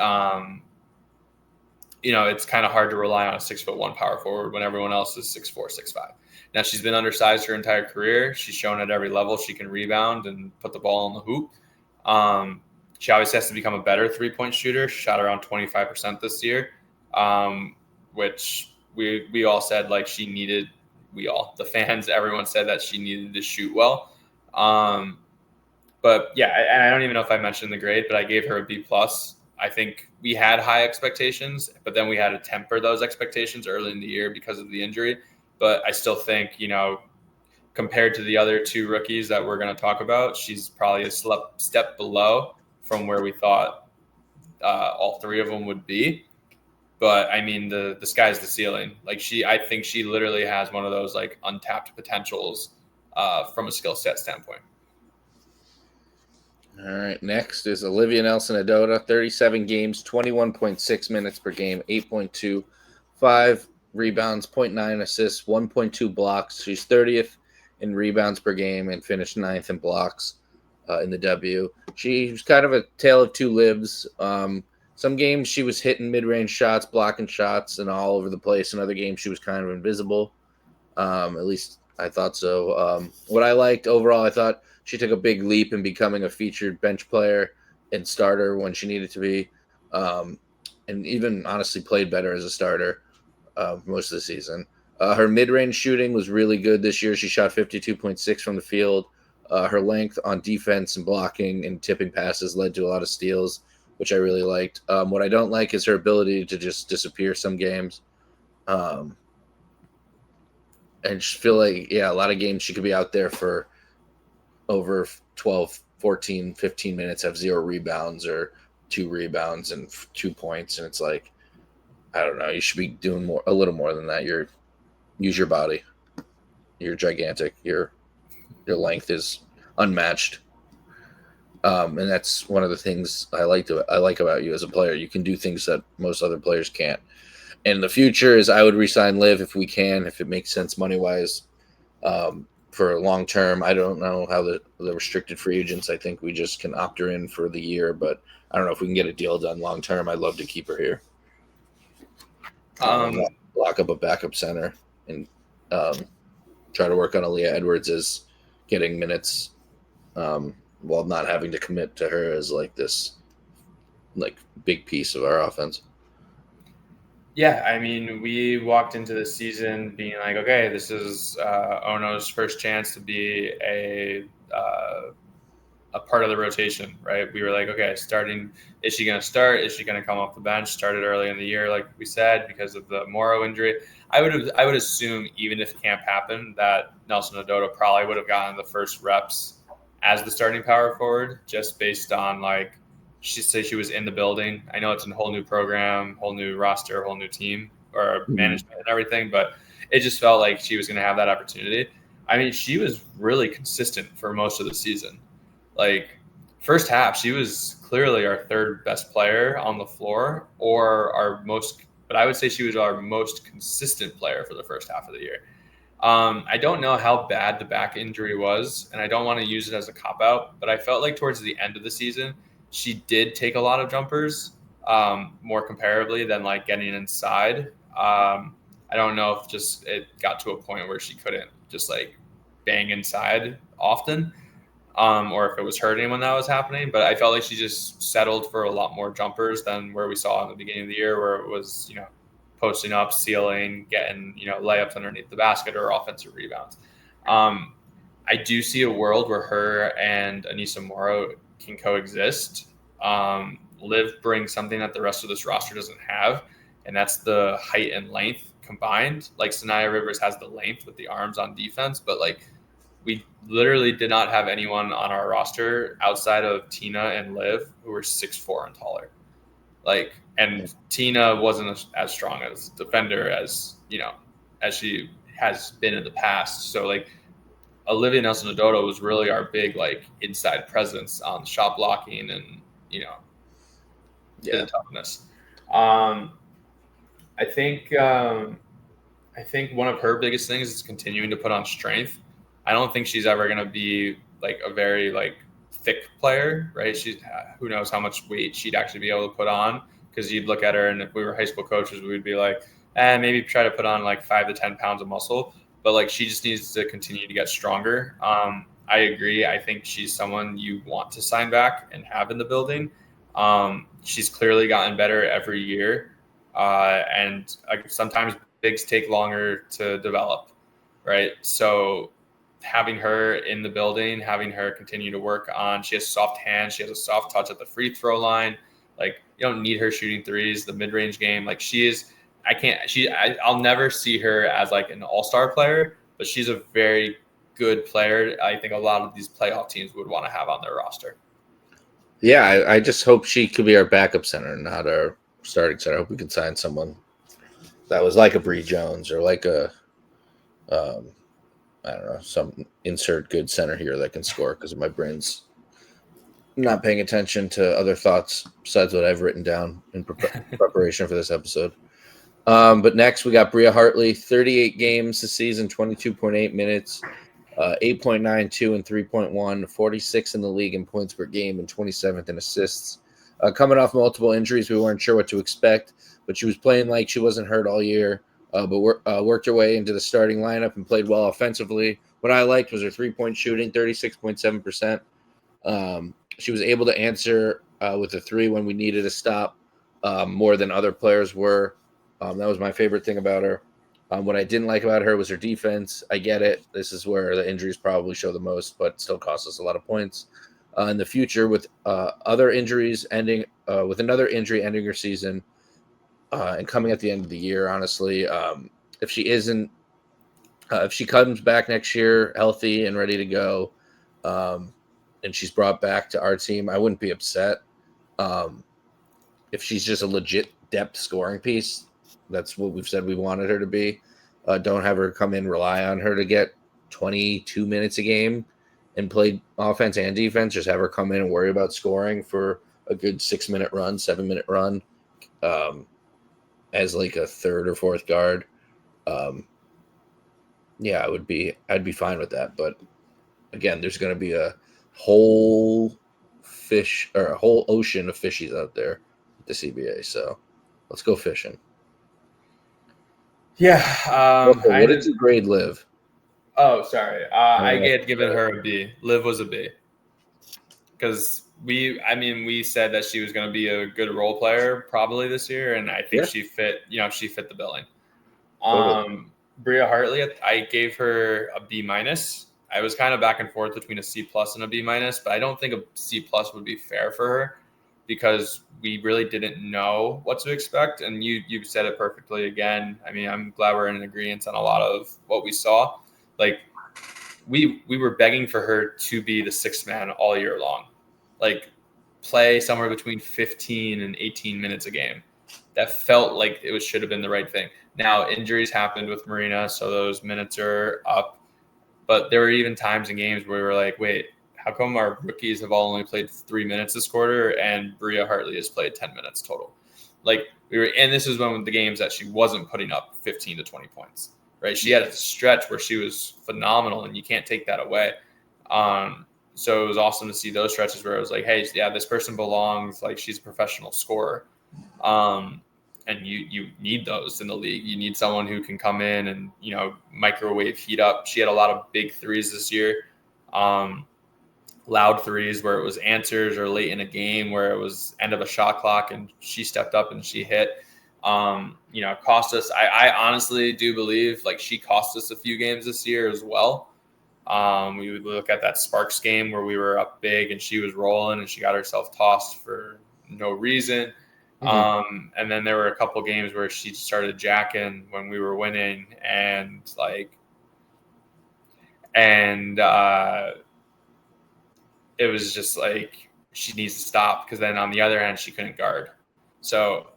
it's kind of hard to rely on a 6'1" power forward when everyone else is 6'4", 6'5". Now she's been undersized her entire career. She's shown at every level she can rebound and put the ball in the hoop. She obviously has to become a better 3-point shooter. She shot around 25% this year, which we all said like she needed. The fans, everyone said that she needed to shoot well. But yeah, I don't even know if I mentioned the grade, but I gave her a B+. I think we had high expectations, but then we had to temper those expectations early in the year because of the injury. But I still think, compared to the other two rookies that we're going to talk about, she's probably a step below from where we thought all three of them would be. But I mean, the sky's the ceiling. Like I think she literally has one of those like untapped potentials from a skill set standpoint. All right, next is Olivia Nelson-Ododa, 37 games, 21.6 minutes per game, 8.25 rebounds, 0.9 assists, 1.2 blocks. She's 30th in rebounds per game and finished 9th in blocks in the W. She's kind of a tale of two lives. Some games she was hitting mid-range shots, blocking shots, and all over the place. In other games she was kind of invisible. At least I thought so. What I liked overall, I thought she took a big leap in becoming a featured bench player and starter when she needed to be, and even honestly played better as a starter most of the season. Her mid-range shooting was really good this year. She shot 52.6 from the field. Her length on defense and blocking and tipping passes led to a lot of steals, which I really liked. What I don't like is her ability to just disappear some games. And just feel like, a lot of games she could be out there for over 12, 14, 15 minutes, have 0 rebounds or 2 rebounds and 2 points. And it's like, I don't know, you should be doing a little more than that. Use your body. You're gigantic. Your length is unmatched. And that's one of the things I like about you as a player. You can do things that most other players can't. And the future is I would re-sign Liv if we can, if it makes sense money-wise. For long term, I don't know how the restricted free agents. I think we just can opt her in for the year, but I don't know if we can get a deal done long term. I'd love to keep her here. Lock up a backup center and try to work on Aaliyah Edwards as getting minutes while not having to commit to her as like this like big piece of our offense. Yeah, I mean, we walked into the season being like, okay, this is Ono's first chance to be a part of the rotation, right? We were like, okay, is she going to start? Is she going to come off the bench? Started early in the year, like we said, because of the Morrow injury. I would assume, even if camp happened, that Nelson-Ododa probably would have gotten the first reps as the starting power forward, just based on like she said she was in the building. I know it's a whole new program, whole new roster, whole new team or management and everything, but it just felt like she was going to have that opportunity. I mean, she was really consistent for most of the season. Like first half, she was clearly our third best player on the floor, or our most. But I would say she was our most consistent player for the first half of the year. I don't know how bad the back injury was, and I don't want to use it as a cop out, but I felt like towards the end of the season, she did take a lot of jumpers, more comparably than like getting inside. I don't know if just it got to a point where she couldn't just like bang inside often, or if it was hurting when that was happening. But I felt like she just settled for a lot more jumpers than where we saw in the beginning of the year, where it was, posting up, sealing, getting, layups underneath the basket or offensive rebounds. I do see a world where her and Anissa Morrow can coexist. Liv brings something that the rest of this roster doesn't have, and that's the height and length combined. Like Sanaya Rivers has the length with the arms on defense, but like we literally did not have anyone on our roster outside of Tina and Liv who were 6'4" and taller. And Tina wasn't as strong as defender as she has been in the past. So like Olivia Nelson-Ododo was really our big like inside presence on shot blocking and the toughness. I think one of her biggest things is continuing to put on strength. I don't think she's ever going to be like a very like thick player, right? She's who knows how much weight she'd actually be able to put on, because you'd look at her and if we were high school coaches, we would be like, maybe try to put on like 5 to 10 pounds of muscle. But like she just needs to continue to get stronger. I agree. I think she's someone you want to sign back and have in the building. She's clearly gotten better every year. And sometimes bigs take longer to develop, right? So having her in the building, having her continue to work on, she has soft hands, she has a soft touch at the free throw line. Like you don't need her shooting threes, the mid-range game. Like I'll never see her as like an all-star player, but she's a very good player. I think a lot of these playoff teams would want to have on their roster. Yeah, I just hope she could be our backup center, not our starting center. I hope we can sign someone that was like a Bree Jones or like a, I don't know, some insert good center here that can score, because my brain's not paying attention to other thoughts besides what I've written down in preparation for this episode. But next we got Bria Hartley, 38 games this season, 22.8 minutes, 8.92 and 3.1, 46 in the league in points per game and 27th in assists. Coming off multiple injuries, we weren't sure what to expect, but she was playing like she wasn't hurt all year, but worked her way into the starting lineup and played well offensively. What I liked was her three-point shooting, 36.7%. She was able to answer with a three when we needed a stop more than other players were. That was my favorite thing about her. What I didn't like about her was her defense. I get it. This is where the injuries probably show the most, but still cost us a lot of points. In the future, with other injuries ending, with another injury ending her season, and coming at the end of the year, honestly, if she comes back next year healthy and ready to go, and she's brought back to our team, I wouldn't be upset. If she's just a legit depth scoring piece, that's what we've said we wanted her to be. Don't have her come in, rely on her to get 22 minutes a game and play offense and defense. Just have her come in and worry about scoring for a good 6-minute run, 7-minute run, as like a third or fourth guard. Yeah, I'd be fine with that. But again, there's going to be a whole ocean of fishies out there at the CBA. So let's go fishing. Yeah. What did you grade Liv? Oh, sorry. I had given her a B. Liv was a B. Because we said that she was going to be a good role player probably this year, and I think she fit the billing. Totally. Bria Hartley, I gave her a B-. I was kind of back and forth between a C+ and a B-, but I don't think a C+ would be fair for her because we really didn't know what to expect. And you said it perfectly again. I mean, I'm glad we're in agreement on a lot of what we saw. Like we were begging for her to be the sixth man all year long, like play somewhere between 15 and 18 minutes a game. That felt like it should have been the right thing. Now injuries happened with Marina, so those minutes are up. But there were even times in games where we were like, wait, how come our rookies have all only played 3 minutes this quarter and Bria Hartley has played 10 minutes total? Like and this is one of the games that she wasn't putting up 15 to 20 points, right? She had a stretch where she was phenomenal, and you can't take that away. So it was awesome to see those stretches where it was like, hey, yeah, this person belongs. Like, she's a professional scorer. And you need those in the league. You need someone who can come in and, microwave heat up. She had a lot of big threes this year. Loud threes where it was answers, or late in a game where it was end of a shot clock and she stepped up and she hit. Cost us. I honestly do believe like she cost us a few games this year as well. We would look at that Sparks game where we were up big and she was rolling and she got herself tossed for no reason. Mm-hmm. And then there were a couple games where she started jacking when we were winning, and it was just like she needs to stop, because then on the other end she couldn't guard. So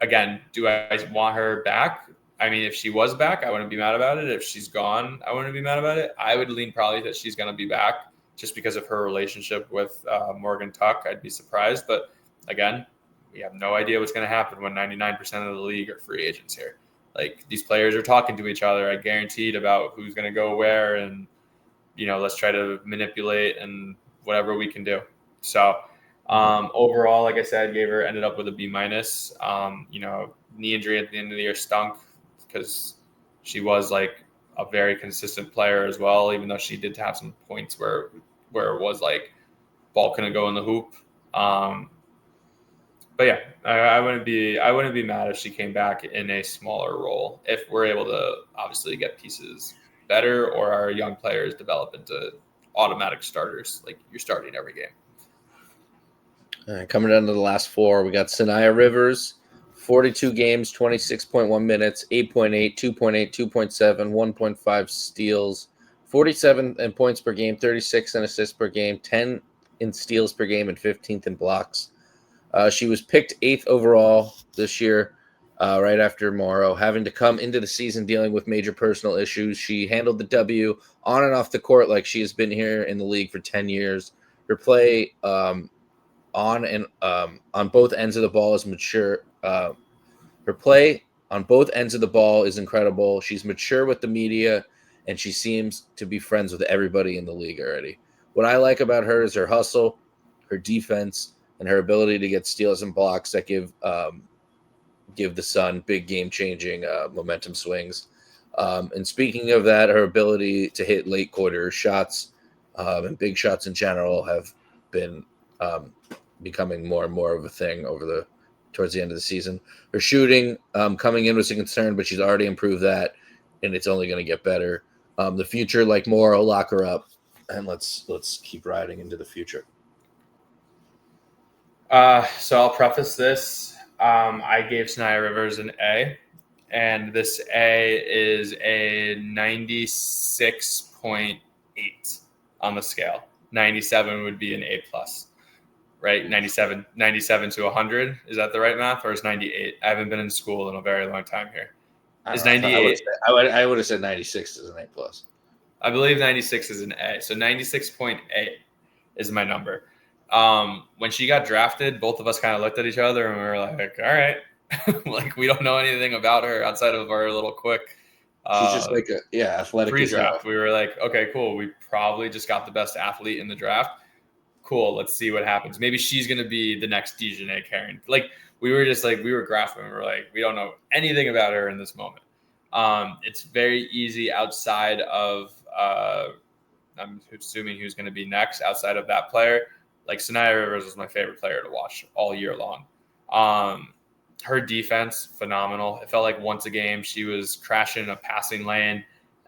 again, do I want her back? I mean, if she was back, I wouldn't be mad about it. If she's gone, I wouldn't be mad about it. I would lean probably that she's going to be back just because of her relationship with Morgan Tuck. I'd be surprised. But again, we have no idea what's going to happen when 99% of the league are free agents here. Like, these players are talking to each other, I guaranteed, about who's going to go where, and, let's try to manipulate and whatever we can do. So overall, like I said, ended up with a B-. Knee injury at the end of the year stunk, because she was like a very consistent player as well, even though she did have some points where it was like ball couldn't go in the hoop. But yeah, I wouldn't be mad if she came back in a smaller role, if we're able to obviously get pieces better, or our young players develop into automatic starters, like you're starting every game. All right, coming down to the last four, we got Sanaya Rivers, 42 games, 26.1 minutes, 8.8, 2.8, 2.7, 1.5 steals, 47 in points per game, 36 in assists per game, 10 in steals per game, and 15th in blocks. She was picked 8th overall this year, right after Morrow, having to come into the season dealing with major personal issues. She handled the W on and off the court like she has been here in the league for 10 years. Her play on both ends of the ball is mature. Her play on both ends of the ball is incredible. She's mature with the media, and she seems to be friends with everybody in the league already. What I like about her is her hustle, her defense, and her ability to get steals and blocks that give the Sun big game-changing momentum swings. And speaking of that, her ability to hit late quarter shots and big shots in general have been becoming more and more of a thing towards the end of the season. Her shooting coming in was a concern, but she's already improved that, and it's only going to get better. The future, like Morrow, lock her up, and let's keep riding into the future. So I'll preface this. I gave Sanaya Rivers an A, and this A is a 96.8 on the scale. 97 would be an A+, right? 97 to 100. Is that the right math, or is 98? I haven't been in school in a very long time here. Is 98? I would have said 96 is an A+. I believe 96 is an A. So 96.8 is my number. When she got drafted, both of us kind of looked at each other and we were like, all right, like, we don't know anything about her outside of our little quick she's just like athletic pre-draft. We were like, okay, cool. We probably just got the best athlete in the draft. Cool. Let's see what happens. Maybe she's going to be the next Dejanay Karen. Like, we were grasping. We were like, we don't know anything about her in this moment. It's very easy outside of, I'm assuming who's going to be next outside of that player. Like, Sanaya Rivers was my favorite player to watch all year long. Her defense, phenomenal. It felt like once a game she was crashing a passing lane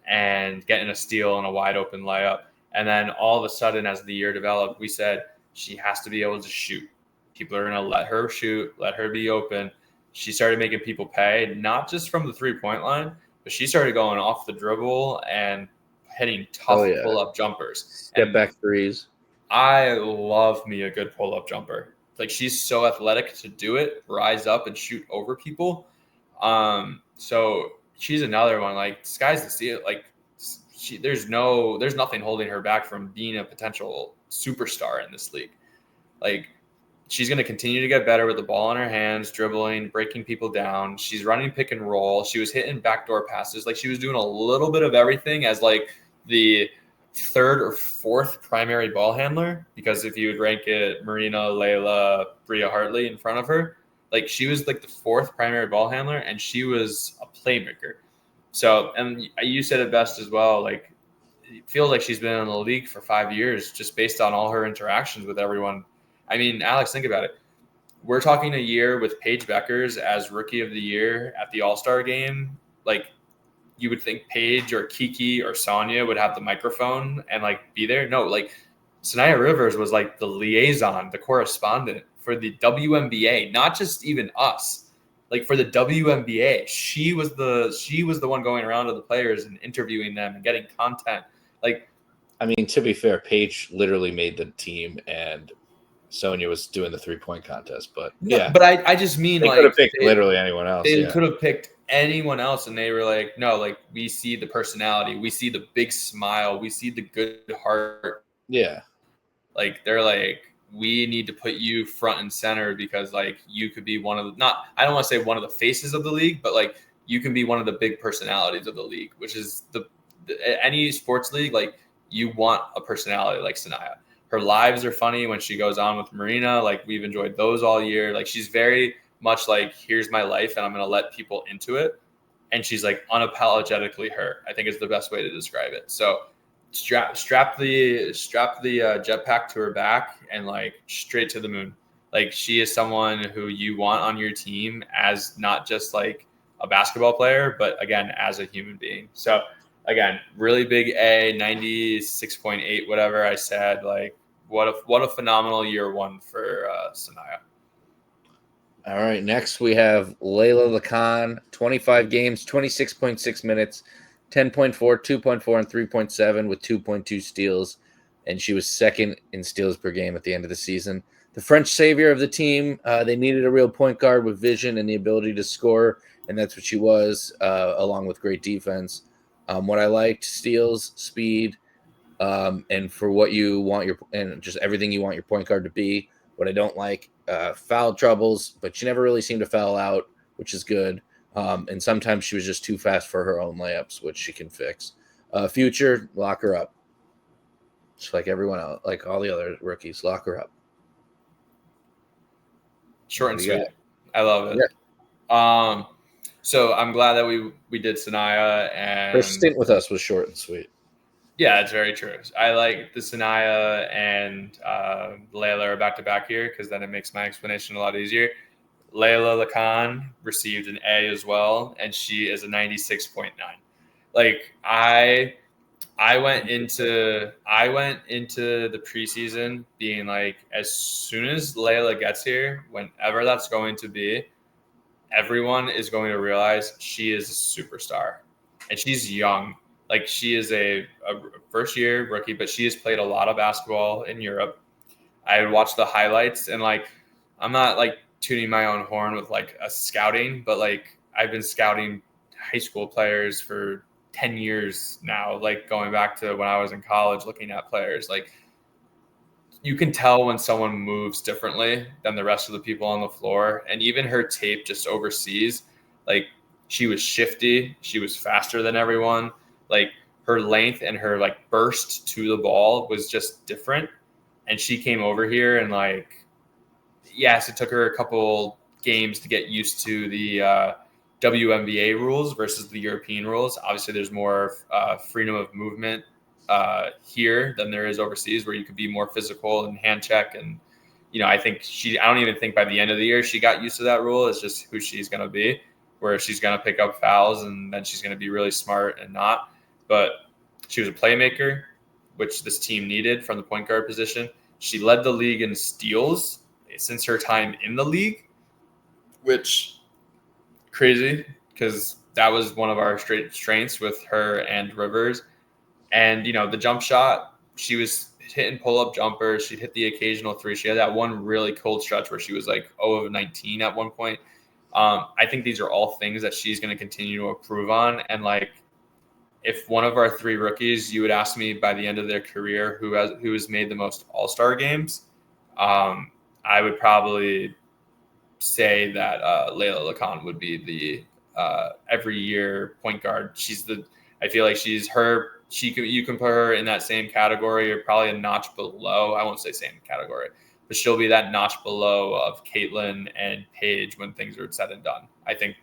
and getting a steal and a wide open layup. And then all of a sudden, as the year developed, we said she has to be able to shoot. People are going to let her shoot, let her be open. She started making people pay, not just from the 3-point line, but she started going off the dribble and hitting tough pull-up jumpers. Step back threes. I love me a good pull-up jumper. Like, she's so athletic to do it, rise up and shoot over people. So she's another one. Like, sky's the ceiling. Like, there's nothing holding her back from being a potential superstar in this league. Like, she's going to continue to get better with the ball in her hands, dribbling, breaking people down. She's running pick and roll. She was hitting backdoor passes. Like, she was doing a little bit of everything as like the third or fourth primary ball handler, because if you would rank it, Marina, Layla, Bria Hartley in front of her, like, she was like the fourth primary ball handler, and she was a playmaker. So, and you said it best as well. Like, it feels like she's been in the league for 5 years just based on all her interactions with everyone. I mean, Alex, think about it. We're talking a year with Paige Beckers as Rookie of the Year at the All-Star game. Like, you would think Paige or Kiki or Sonia would have the microphone and like be there. No, like, Sanaya Rivers was like the liaison, the correspondent for the WNBA, not just even us. Like, for the WNBA, she was the one going around to the players and interviewing them and getting content. Like, I mean, to be fair, Paige literally made the team, and Sonia was doing the 3-point contest. But yeah, but I just mean, they like, could have picked literally anyone else. They could have picked anyone else, and they were like, no, like, we see the personality, we see the big smile, we see the good heart. Yeah, like, they're like, we need to put you front and center because, like, you could be one of the, not, I don't want to say one of the faces of the league, but like, you can be one of the big personalities of the league, which is any sports league. Like, you want a personality like Sanaya. Her lives are funny when she goes on with Marina. Like, we've enjoyed those all year. Like, she's very much like, here's my life and I'm going to let people into it. And she's like unapologetically her, I think is the best way to describe it. So strap the jetpack to her back and like straight to the moon. Like, she is someone who you want on your team as not just like a basketball player, but again, as a human being. So again, really big A, 96.8, whatever I said. Like, what a phenomenal year one for Sanaya. All right, next we have Layla Lacan, 25 games, 26.6 minutes, 10.4, 2.4, and 3.7 with 2.2 steals, and she was second in steals per game at the end of the season. The French savior of the team, they needed a real point guard with vision and the ability to score, and that's what she was, along with great defense. What I liked, steals, speed, and for what you want and just everything you want your point guard to be. What I don't like, foul troubles, but she never really seemed to foul out, which is good. And sometimes she was just too fast for her own layups, which she can fix. Future, lock her up. Just like everyone else, like all the other rookies, lock her up. Short and sweet. I love it. Yeah. So I'm glad that we did Sanaya, and her stint with us was short and sweet. Yeah, it's very true. I like the Sanaya and Layla are back to back here because then it makes my explanation a lot easier. Layla Lacan received an A as well, and she is a 96.9. Like, I went into the preseason being like, as soon as Layla gets here, whenever that's going to be, everyone is going to realize she is a superstar, and she's young. Like, she is a first-year rookie, but she has played a lot of basketball in Europe. I watched the highlights, and like, I'm not like tooting my own horn with like a scouting, but like, I've been scouting high school players for 10 years now, like going back to when I was in college looking at players. Like, you can tell when someone moves differently than the rest of the people on the floor. And even her tape just overseas, like, she was shifty. She was faster than everyone. Like, her length and her like burst to the ball was just different. And she came over here and like, yes, it took her a couple games to get used to the WNBA rules versus the European rules. Obviously, there's more freedom of movement here than there is overseas, where you could be more physical and hand check. And, you know, I don't even think by the end of the year she got used to that rule. It's just who she's going to be, where she's going to pick up fouls and then she's going to be really smart and not. But she was a playmaker, which this team needed from the point guard position. She led the league in steals since her time in the league, which crazy because that was one of our strengths with her and Rivers. And, the jump shot, she was hitting pull-up jumpers. She'd hit the occasional three. She had that one really cold stretch where she was like 0 of 19 at one point. I think these are all things that she's going to continue to improve on. And like, if one of our three rookies, you would ask me by the end of their career who has made the most All-Star games, I would probably say that Layla Lacan would be the every year point guard. I feel like you can put her in that same category or probably a notch below. I won't say same category, but she'll be that notch below of Caitlin and Paige when things are said and done. I think,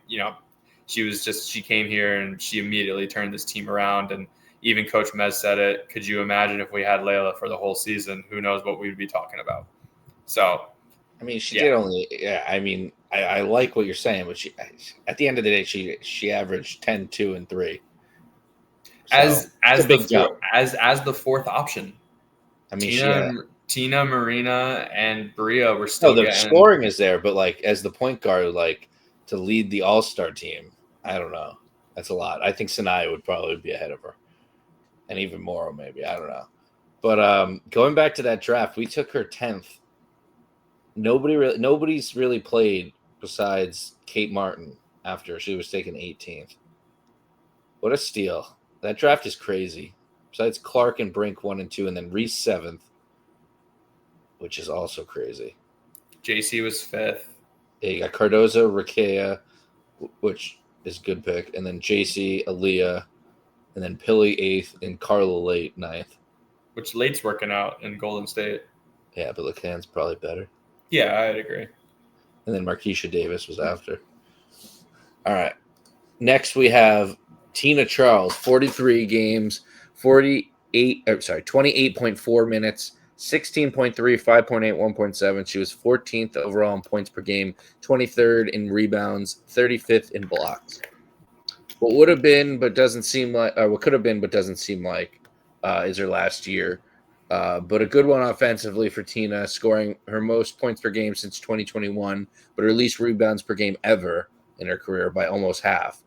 she came here and she immediately turned this team around. And even Coach Mez said it. Could you imagine if we had Layla for the whole season? Who knows what we'd be talking about? So, I mean, she did only. Yeah, I mean, I like what you're saying, but at the end of the day, she averaged 10, 2, and 3. So, as the fourth option. I mean, Tina, Marina, and Bria were still. The scoring is there, but like as the point guard, like to lead the All-Star team, I don't know. That's a lot. I think Sanaya would probably be ahead of her, and even Morrow maybe. I don't know. But going back to that draft, we took her 10th. Nobody's really played besides Kate Martin after she was taken 18th. What a steal. That draft is crazy. Besides Clark and Brink 1 and 2, and then Reese 7th, which is also crazy. JC was 5th. Yeah, you got Cardozo, Rakea, which is a good pick, and then JC, Aaliyah, and then Pilly 8th, and Carla Late 9th. Which Late's working out in Golden State. Yeah, but Lacan's probably better. Yeah, I'd agree. And then Markeisha Davis was after. All right. Next we have Tina Charles, 43 games, 28.4 minutes, 16.3, 5.8, 1.7. She was 14th overall in points per game, 23rd in rebounds, 35th in blocks. What would have been but doesn't seem like, or what could have been but doesn't seem like, is her last year. But a good one offensively for Tina, scoring her most points per game since 2021, but her least rebounds per game ever in her career by almost half.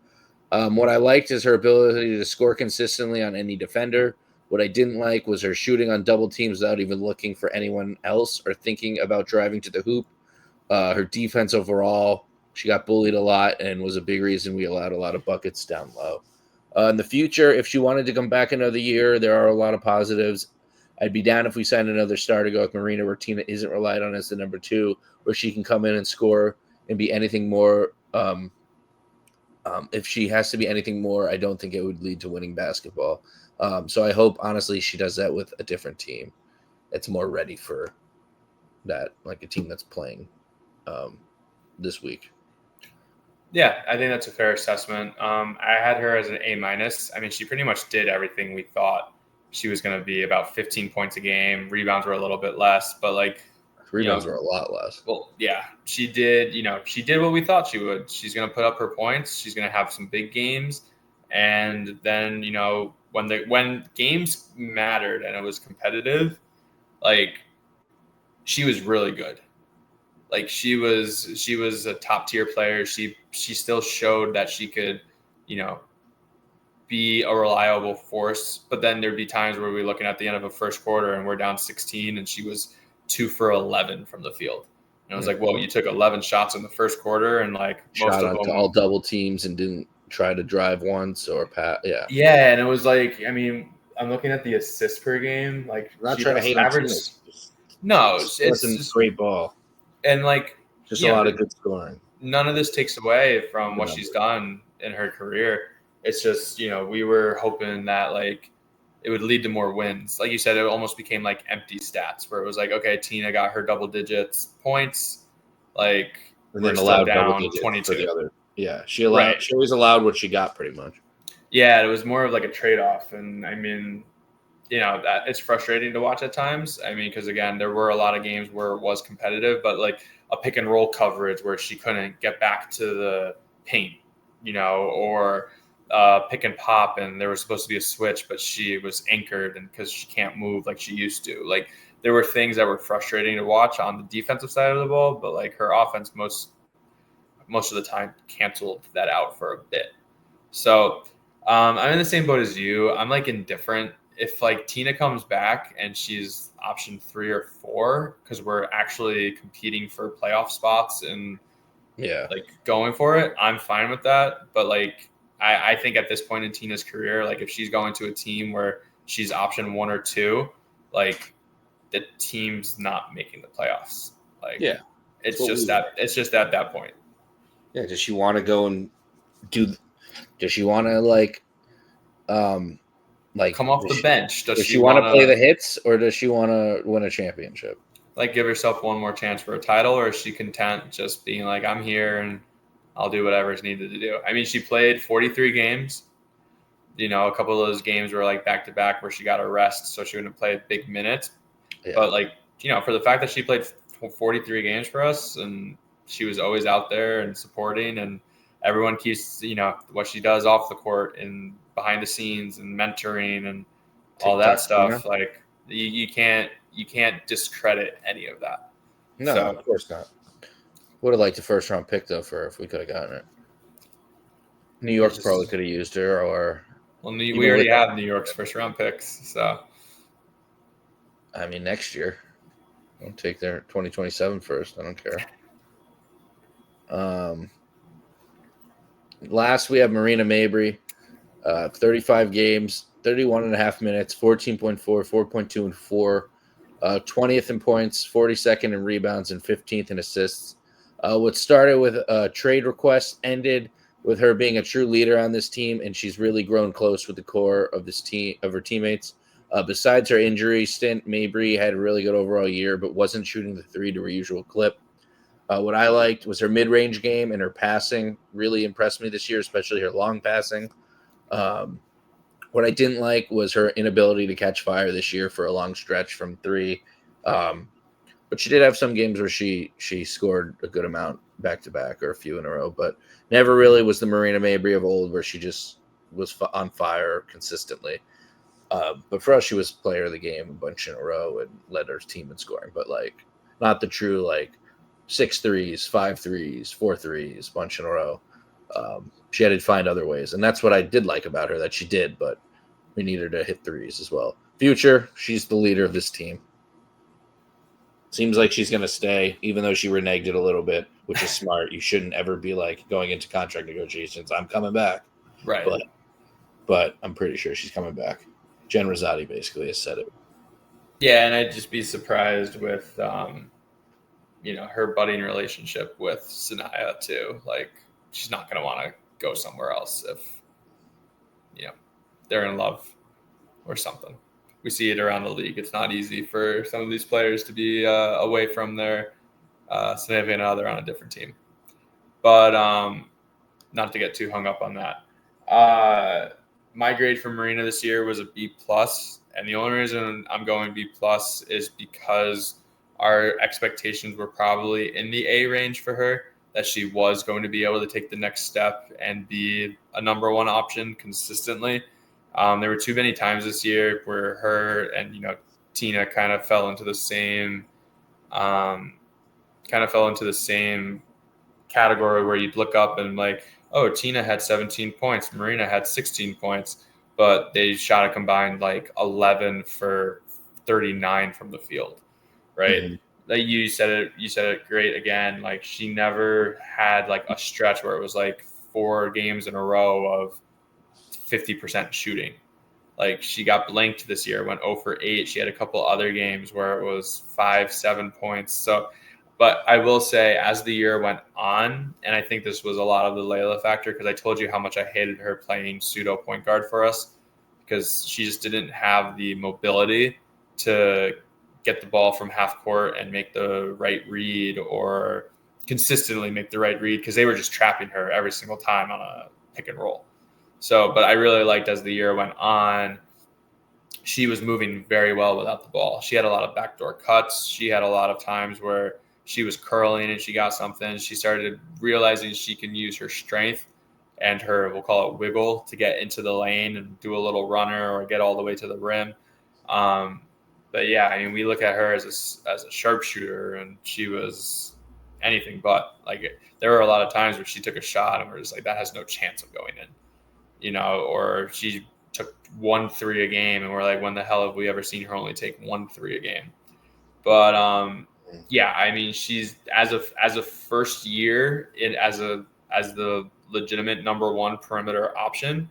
What I liked is her ability to score consistently on any defender. What I didn't like was her shooting on double teams without even looking for anyone else or thinking about driving to the hoop. Her defense overall, she got bullied a lot and was a big reason we allowed a lot of buckets down low. In the future, if she wanted to come back another year, there are a lot of positives. I'd be down if we signed another star to go with Marina, where Tina isn't relied on as the number 2, where she can come in and score and be anything more. If she has to be anything more, I don't think it would lead to winning basketball. So I hope, honestly, she does that with a different team that's more ready for that, like a team that's playing this week. Yeah, I think that's a fair assessment. I had her as an A-. I mean, she pretty much did everything we thought she was going to be. About 15 points a game. Rebounds were a little bit less, but like rebounds were a lot less. Well, yeah, she did. She did what we thought she would. She's going to put up her points. She's going to have some big games, and then when games mattered and it was competitive, like she was really good. Like she was a top tier player. She still showed that she could, be a reliable force. But then there'd be times where we're looking at the end of a first quarter and we're down 16, and she was 2 for 11 from the field. And I was like, well, you took 11 shots in the first quarter, and like most of them all double teams and didn't try to drive once or pass. Yeah. Yeah, and it was like, I mean, I'm looking at the assists per game. Like, I'm not trying to hate on Tina. No, it's just great ball. And like, just a lot of good scoring. None of this takes away from what she's done in her career. It's just, we were hoping that like it would lead to more wins. Like you said, it almost became like empty stats where it was like, okay, Tina got her double digits points, like, and then allowed down 22 for the other. Yeah, she always allowed what she got pretty much. Yeah, it was more of like a trade-off. And I mean, that it's frustrating to watch at times. I mean, because again, there were a lot of games where it was competitive, but like a pick and roll coverage where she couldn't get back to the paint, or pick and pop, and there was supposed to be a switch, but she was anchored, and because she can't move like she used to. Like, there were things that were frustrating to watch on the defensive side of the ball, but like her offense most of the time canceled that out for a bit. So I'm in the same boat as you. I'm like indifferent if like Tina comes back and she's option 3 or 4, because we're actually competing for playoff spots and like going for it, I'm fine with that. But like I think at this point in Tina's career, like if she's going to a team where she's option 1 or 2, like the team's not making the playoffs. Like it's just at that point. Yeah, does she want to go and does she want to like come off the bench? Does she want to play the hits, or does she want to win a championship? Like give herself one more chance for a title, or is she content just being like, I'm here and I'll do whatever is needed to do? I mean, she played 43 games. You know, a couple of those games were like back to back where she got a rest, so she wouldn't play big minutes. But like, you know, for the fact that she played 43 games for us and she was always out there and supporting, and everyone keeps, you know, what she does off the court and behind the scenes and mentoring and all that stuff. Like you can't discredit any of that. No, of course not. Would have liked a first round pick though for if we could have gotten it. New York probably could have used her, or we already have New York's first round picks, so I mean next year. I'll take their 2027 first. I don't care. Last we have Marina Mabrey, 35 games, 31.5 minutes, 14.4, 4.2, and 4. 20th in points, 42nd in rebounds, and 15th in assists. What started with a trade request ended with her being a true leader on this team, and she's really grown close with the core of this team, of her teammates. Besides her injury stint, Mabrey had a really good overall year, but wasn't shooting the 3 to her usual clip. What I liked was her mid-range game, and her passing really impressed me this year, especially her long passing. What I didn't like was her inability to catch fire this year for a long stretch from 3. But she did have some games where she scored a good amount back-to-back or a few in a row, but never really was the Marina Mabrey of old where she just was on fire consistently. But for us, she was player of the game a bunch in a row and led her team in scoring, but like not the true like 6 threes, 5 threes, 4 threes, bunch in a row. She had to find other ways, and that's what I did like about her, that she did, but we need her to hit threes as well. Future, she's the leader of this team. Seems like she's going to stay, even though she reneged it a little bit, which is smart. You shouldn't ever be like going into contract negotiations, I'm coming back. Right. But I'm pretty sure she's coming back. Jen Rosati basically has said it. Yeah, and I'd just be surprised with, you know, her budding relationship with Sanaya too. Like, she's not going to want to go somewhere else if, you know, they're in love or something. We see it around the league. It's not easy for some of these players to be away from their significant other on a different team. But not to get too hung up on that. My grade for Marina this year was a B+, and the only reason I'm going B+ is because our expectations were probably in the A range for her, that she was going to be able to take the next step and be a number 1 option consistently. There were too many times this year where her and, you know, Tina kind of fell into the same category where you'd look up and like, oh, Tina had 17 points, Marina had 16 points, but they shot a combined like 11 for 39 from the field, right? Mm-hmm. Like you said it great again. Like she never had like a stretch where it was like 4 games in a row of 50% shooting. Like she got blanked this year, went 0 for 8. She had a couple other games where it was 5-7 points. So, but I will say as the year went on, and I think this was a lot of the Layla factor, because I told you how much I hated her playing pseudo point guard for us, because she just didn't have the mobility to get the ball from half court and make the right read, or consistently make the right read, because they were just trapping her every single time on a pick and roll. So, but I really liked as the year went on, she was moving very well without the ball. She had a lot of backdoor cuts. She had a lot of times where she was curling and she got something. She started realizing she can use her strength and her, we'll call it wiggle, to get into the lane and do a little runner or get all the way to the rim. But yeah, I mean, we look at her as a sharpshooter, and she was anything but. Like, there were a lot of times where she took a shot and we're just like, that has no chance of going in, you know, or she took 1 3 a game, and we're like, when the hell have we ever seen her only take 1 3 a game? But yeah, I mean, she's as a first year as the legitimate number one perimeter option.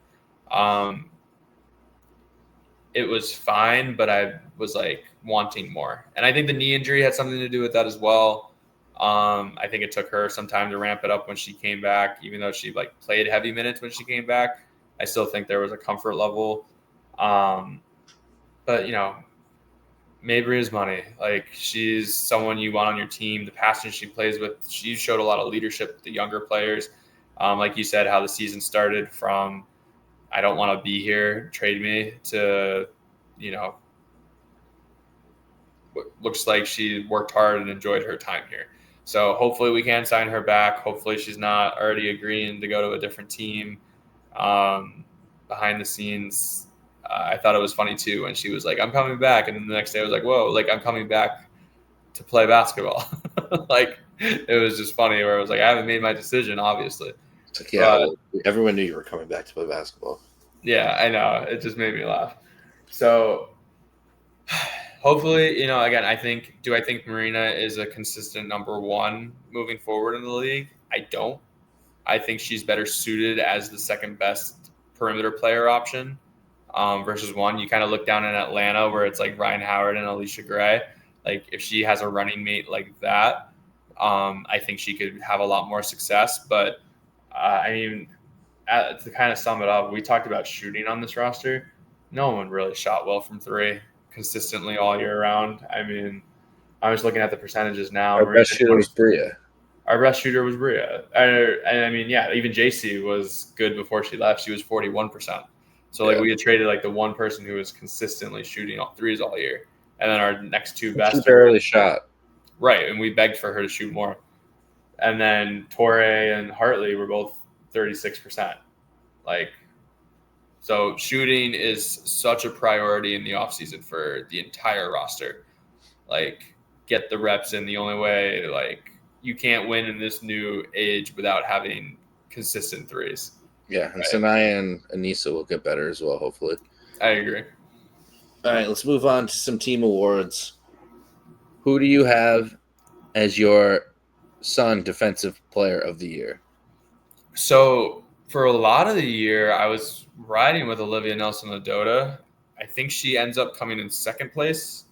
It was fine, but I was like wanting more, and I think the knee injury had something to do with that as well. I think it took her some time to ramp it up when she came back, even though she like played heavy minutes when she came back. I still think there was a comfort level. But Mabry is money. Like, she's someone you want on your team. The passion she plays with, she showed a lot of leadership with the younger players. Like you said, how the season started from I don't want to be here, trade me, to, looks like she worked hard and enjoyed her time here. So hopefully we can sign her back. Hopefully she's not already agreeing to go to a different team. Behind the scenes, I thought it was funny too when she was like, "I'm coming back," and then the next day I was like, "Whoa, like I'm coming back to play basketball." Like, it was just funny where I was like, "I haven't made my decision, obviously." It's like, yeah, well, everyone knew you were coming back to play basketball. Yeah, I know. It just made me laugh. So hopefully, again, do I think Marina is a consistent number one moving forward in the league? I don't. I think she's better suited as the second best perimeter player option versus one. You kind of look down in Atlanta where it's like Ryan Howard and Alicia Gray. Like, if she has a running mate like that, I think she could have a lot more success. But I mean, to kind of sum it up, we talked about shooting on this roster. No one really shot well from three consistently all year round. I mean, I was looking at the percentages now. Our best shooter was Bria. Our best shooter was Bria. And I mean, yeah, even JC was good before she left. She was 41%. So like, we had traded like the one person who was consistently shooting all threes all year. And then our next two best. She barely shot. Right. And we begged for her to shoot more. And then Torre and Hartley were both 36%. Like, so shooting is such a priority in the offseason for the entire roster. Like, get the reps in. The only way, like, you can't win in this new age without having consistent threes. Yeah, and right. Sanaya and Anissa will get better as well, hopefully. I agree. All right, let's move on to some team awards. Who do you have as your Sun Defensive Player of the Year? So for a lot of the year, I was riding with Olivia Nelson-Ododa. I think she ends up coming in second place.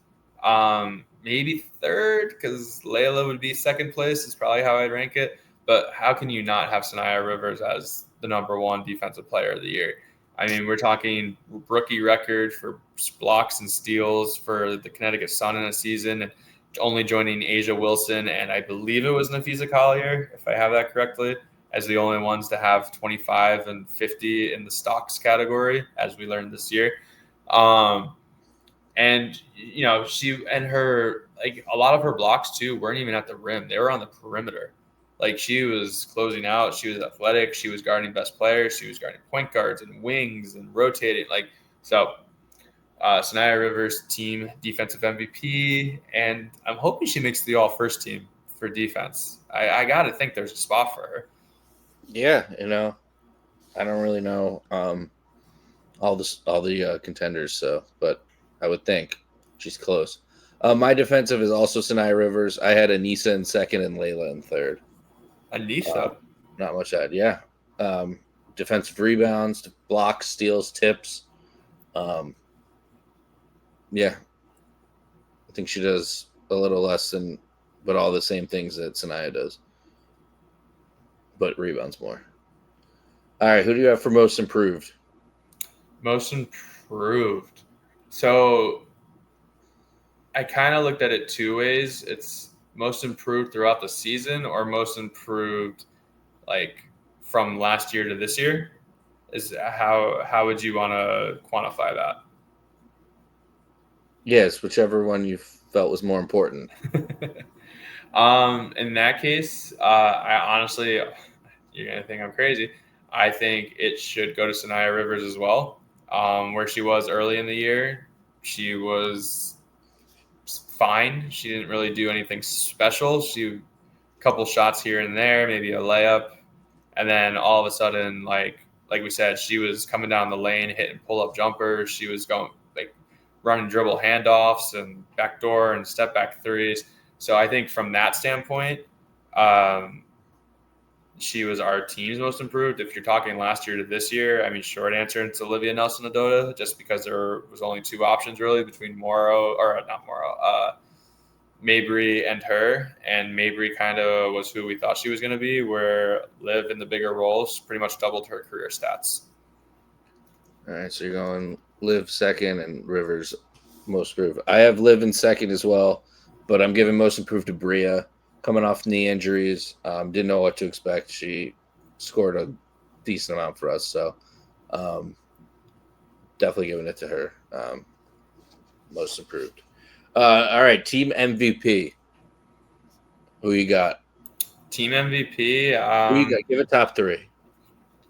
Maybe third, because Layla would be second place is probably how I'd rank it. But how can you not have Sanaya Rivers as the number one defensive player of the year? I mean, we're talking rookie record for blocks and steals for the Connecticut Sun in a season, and only joining Asia Wilson and I believe it was Nafisa Collier, if I have that correctly, as the only ones to have 25 and 50 in the stocks category, as we learned this year. And, she and her, like, a lot of her blocks too weren't even at the rim. They were on the perimeter. Like, she was closing out. She was athletic. She was guarding best players. She was guarding point guards and wings and rotating. Sanaya Rivers, team defensive MVP. And I'm hoping she makes the all first team for defense. I got to think there's a spot for her. Yeah, I don't really know all the contenders, but I would think she's close. My defensive is also Sanaya Rivers. I had Anissa in second and Layla in third. Anissa? Not much to add, yeah. Defensive rebounds, blocks, steals, tips. Yeah. I think she does a little less but all the same things that Sanaya does. But rebounds more. All right, who do you have for most improved? Most improved. So I kind of looked at it two ways. It's most improved throughout the season or most improved like from last year to this year. Is how would you want to quantify that? Yes, whichever one you felt was more important. In that case, I honestly, you're going to think I'm crazy. I think it should go to Sanaya Rivers as well. Where she was early in the year, she was fine. She didn't really do anything special. She a couple shots here and there, maybe a layup, and then all of a sudden, like like we said, she was coming down the lane, hitting pull-up jumpers. She was going like running dribble handoffs and backdoor and step back threes. So I think from that standpoint, she was our team's most improved. If you're talking last year to this year, I mean, short answer, it's Olivia Nelson-Ododa, just because there was only two options really between Mabry and her. And Mabry kind of was who we thought she was going to be, where Liv in the bigger roles pretty much doubled her career stats. All right, so you're going Liv second and Rivers most improved. I have Liv in second as well, but I'm giving most improved to Bria. Coming off knee injuries, didn't know what to expect. She scored a decent amount for us, so definitely giving it to her. Most improved. All right, team MVP. Who you got? Team MVP. Who you got? Give it top three.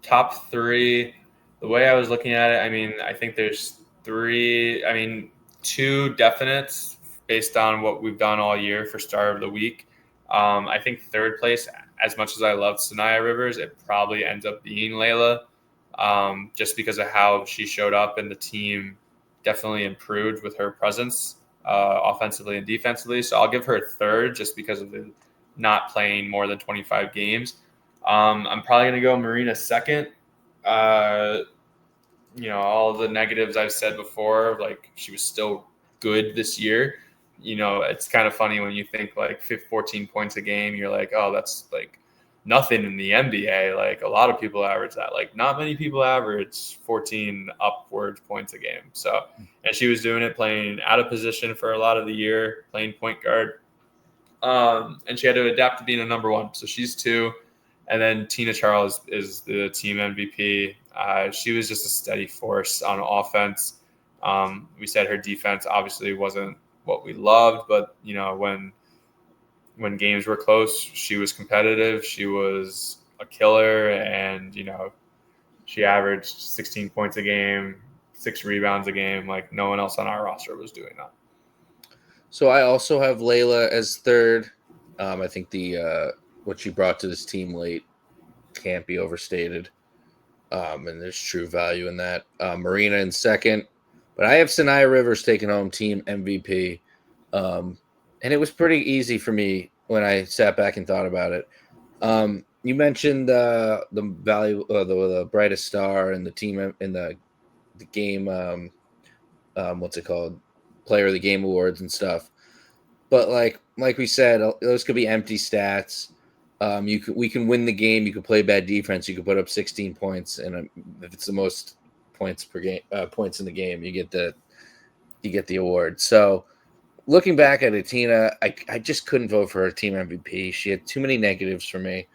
Top three. The way I was looking at it, I mean, I think there's three. I mean, two definites based on what we've done all year for Star of the Week. I think third place, as much as I love Sanaya Rivers, it probably ends up being Layla, just because of how she showed up and the team definitely improved with her presence offensively and defensively. So I'll give her third just because of the not playing more than 25 games. I'm probably going to go Marina second. All the negatives I've said before, like she was still good this year. It's kind of funny when you think like 14 points a game, you're like, oh, that's like nothing in the NBA. Like a lot of people average that. Like not many people average 14 upwards points a game. So, and she was doing it playing out of position for a lot of the year, playing point guard. And she had to adapt to being a number one. So she's two. And then Tina Charles is the team MVP. She was just a steady force on offense. We said her defense obviously wasn't what we loved, but when games were close, she was competitive. She was a killer, and she averaged 16 points a game, 6 rebounds a game. Like no one else on our roster was doing that. So I also have Layla as third. I think what she brought to this team late can't be overstated. And there's true value in that. Marina in second. But I have Sanaya Rivers taking home team MVP. And it was pretty easy for me when I sat back and thought about it. You mentioned the value, the brightest star and the team in the game. What's it called? Player of the Game awards and stuff. But like we said, those could be empty stats. We can win the game. You could play bad defense. You could put up 16 points, and if it's the most points per game, points in the game, you get the award. So, looking back at it, Tina, I just couldn't vote for her team MVP. She had too many negatives for me.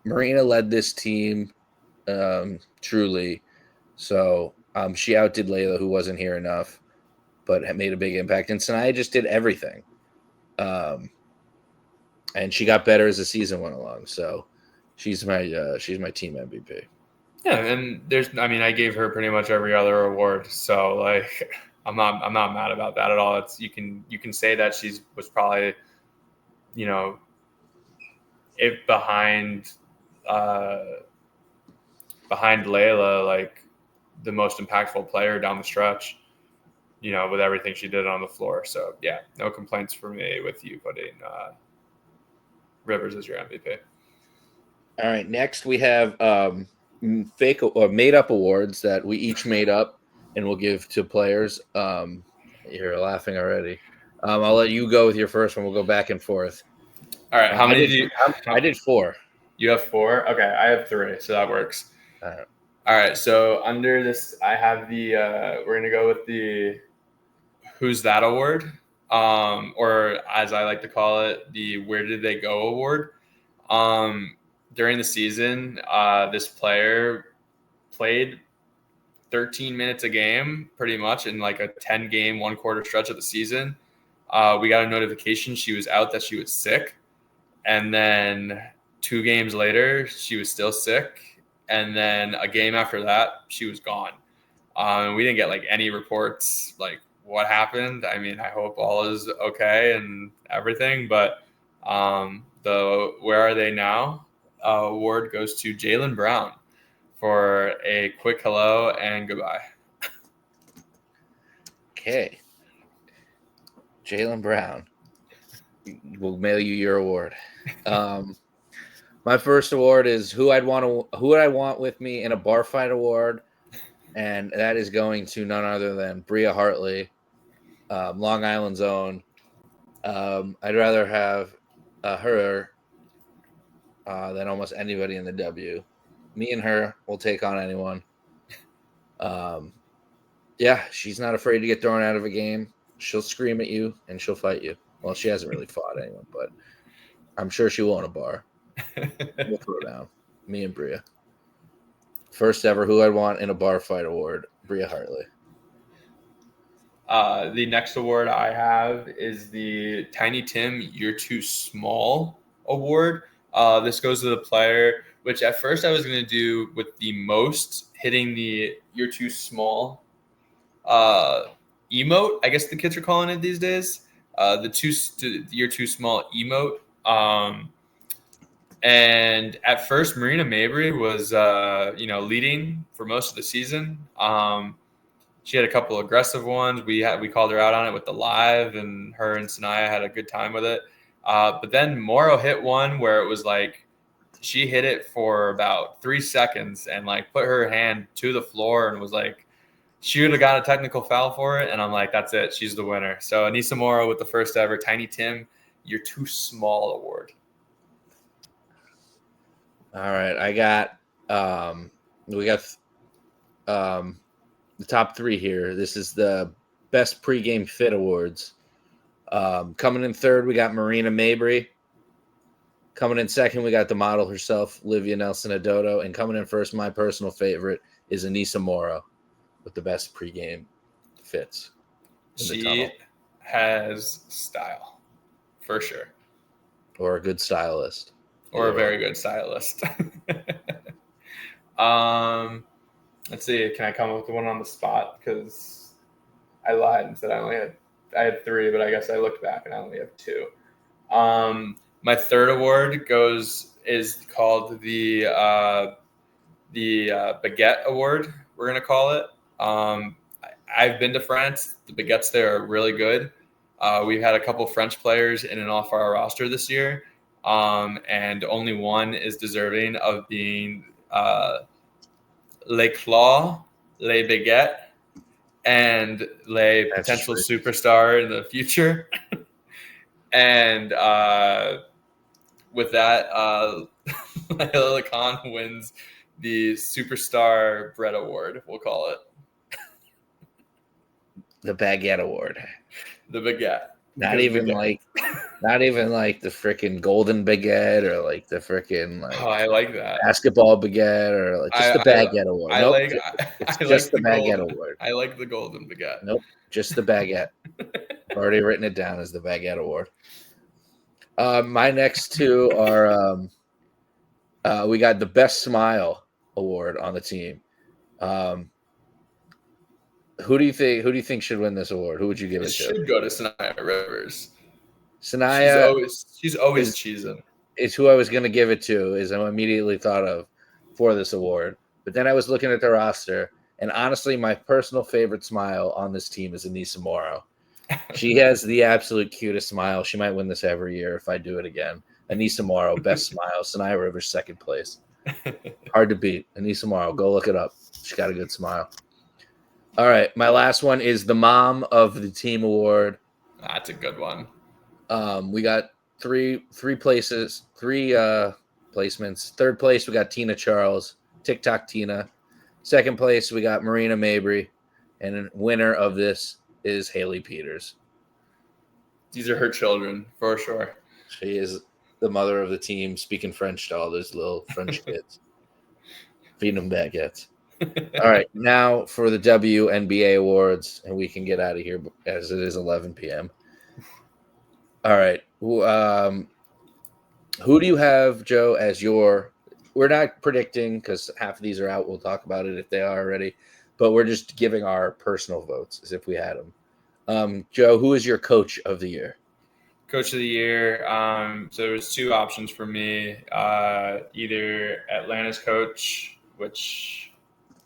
Marina led this team truly, so she outdid Layla, who wasn't here enough, but had made a big impact. And Sanaya just did everything. And she got better as the season went along. So she's my team MVP. Yeah, and I gave her pretty much every other award. So like I'm not mad about that at all. It's you can say that was probably, if behind Layla, like the most impactful player down the stretch, with everything she did on the floor. So yeah, no complaints for me with you putting Rivers as your MVP. All right, next we have fake or made up awards that we each made up and we'll give to players. You're laughing already. I'll let you go with your first one. We'll go back and forth. All right, how many I did 4. You have 4? Okay, I have 3, so that works. All right, so under this, I have we're going to go with the Who's That award, or as I like to call it, the Where Did They Go award. During the season, this player played 13 minutes a game, pretty much in like a 10-game, 1/4 stretch of the season. We got a notification she was out, that she was sick. And then 2 games later, she was still sick. And then a game after that, she was gone. We didn't get like any reports like what happened. I mean, I hope all is okay and everything. But where are they now? award goes to Jaylen Brown for a quick hello and goodbye. Okay. Jaylen Brown. We'll mail you your award. My first award is who would I want with me in a bar fight award, and that is going to none other than Bria Hartley, Long Island's own. I'd rather have her than almost anybody in the W. Me and her will take on anyone. Yeah, she's not afraid to get thrown out of a game. She'll scream at you and she'll fight you. Well, she hasn't really fought anyone, but I'm sure she will in a bar. We'll throw down. Me and Bria. First ever who I'd want in a bar fight award, Bria Hartley. The next award I have is the Tiny Tim You're Too Small award. This goes to the player, which at first I was going to do with the most hitting the You're Too Small emote. I guess the kids are calling it these days. You're Too Small emote. And at first, Marina Mabry was, leading for most of the season. She had a couple aggressive ones. We called her out on it with the live, and her and Sanaya had a good time with it. But then Morrow hit one where it was like she hit it for about 3 seconds and like put her hand to the floor and was like, she would have got a technical foul for it. And I'm like, that's it. She's the winner. So Anissa Morrow with the first ever Tiny Tim You're Too Small award. All right, we got the top 3 here. This is the best pregame fit awards. Coming in third, we got Marina Mabry. Coming in second, we got the model herself, Livia Nelson-Adodo. And coming in first, my personal favorite is Anissa Morrow with the best pregame fits. She has style, for sure. Or a good stylist. Or a very good stylist. Let's see. Can I come up with one on the spot? Because I lied and said I had 3, but I guess I looked back and I only have 2. My third award is called the Baguette Award. We're gonna call it. I've been to France. The baguettes there are really good. We've had a couple French players in and off our roster this year. And only one is deserving of being Les Claws, Les Baguettes, and Les potential superstar in the future. And with that, Layla Khan wins the Superstar Bread Award, we'll call it. The Baguette Award. The Baguette. Not even like the freaking golden baguette or like the freaking I like that basketball baguette or like just the baguette award. It's just the baguette award. I like the golden baguette. Nope, just the baguette. I've already written it down as the baguette award. My next 2 are we got the best smile award on the team. Who do you think should win this award? Who would you give it to? Should go to Sanaya Rivers. Sanaya, she's always cheesing. It's who I was going to give it to. Is I immediately thought of for this award, but then I was looking at the roster, and honestly, my personal favorite smile on this team is Anissa Morrow. She has the absolute cutest smile. She might win this every year if I do it again. Anissa Morrow, best smile. Sanaya Rivers, second place. Hard to beat. Anissa Morrow, go look it up. She's got a good smile. All right, my last one is the Mom of the Team Award. That's a good one. We got three placements. Third place, we got Tina Charles, TikTok Tina. Second place, we got Marina Mabry. And winner of this is Haley Peters. These are her children, for sure. She is the mother of the team, speaking French to all those little French kids. Feeding them baguettes. All right, now for the WNBA awards, and we can get out of here as it is 11 p.m. All right. Who do you have, Joe, as your – we're not predicting because half of these are out. We'll talk about it if they are already. But we're just giving our personal votes as if we had them. Joe, who is your coach of the year? Coach of the year. So there was two options for me. Either Atlanta's coach, which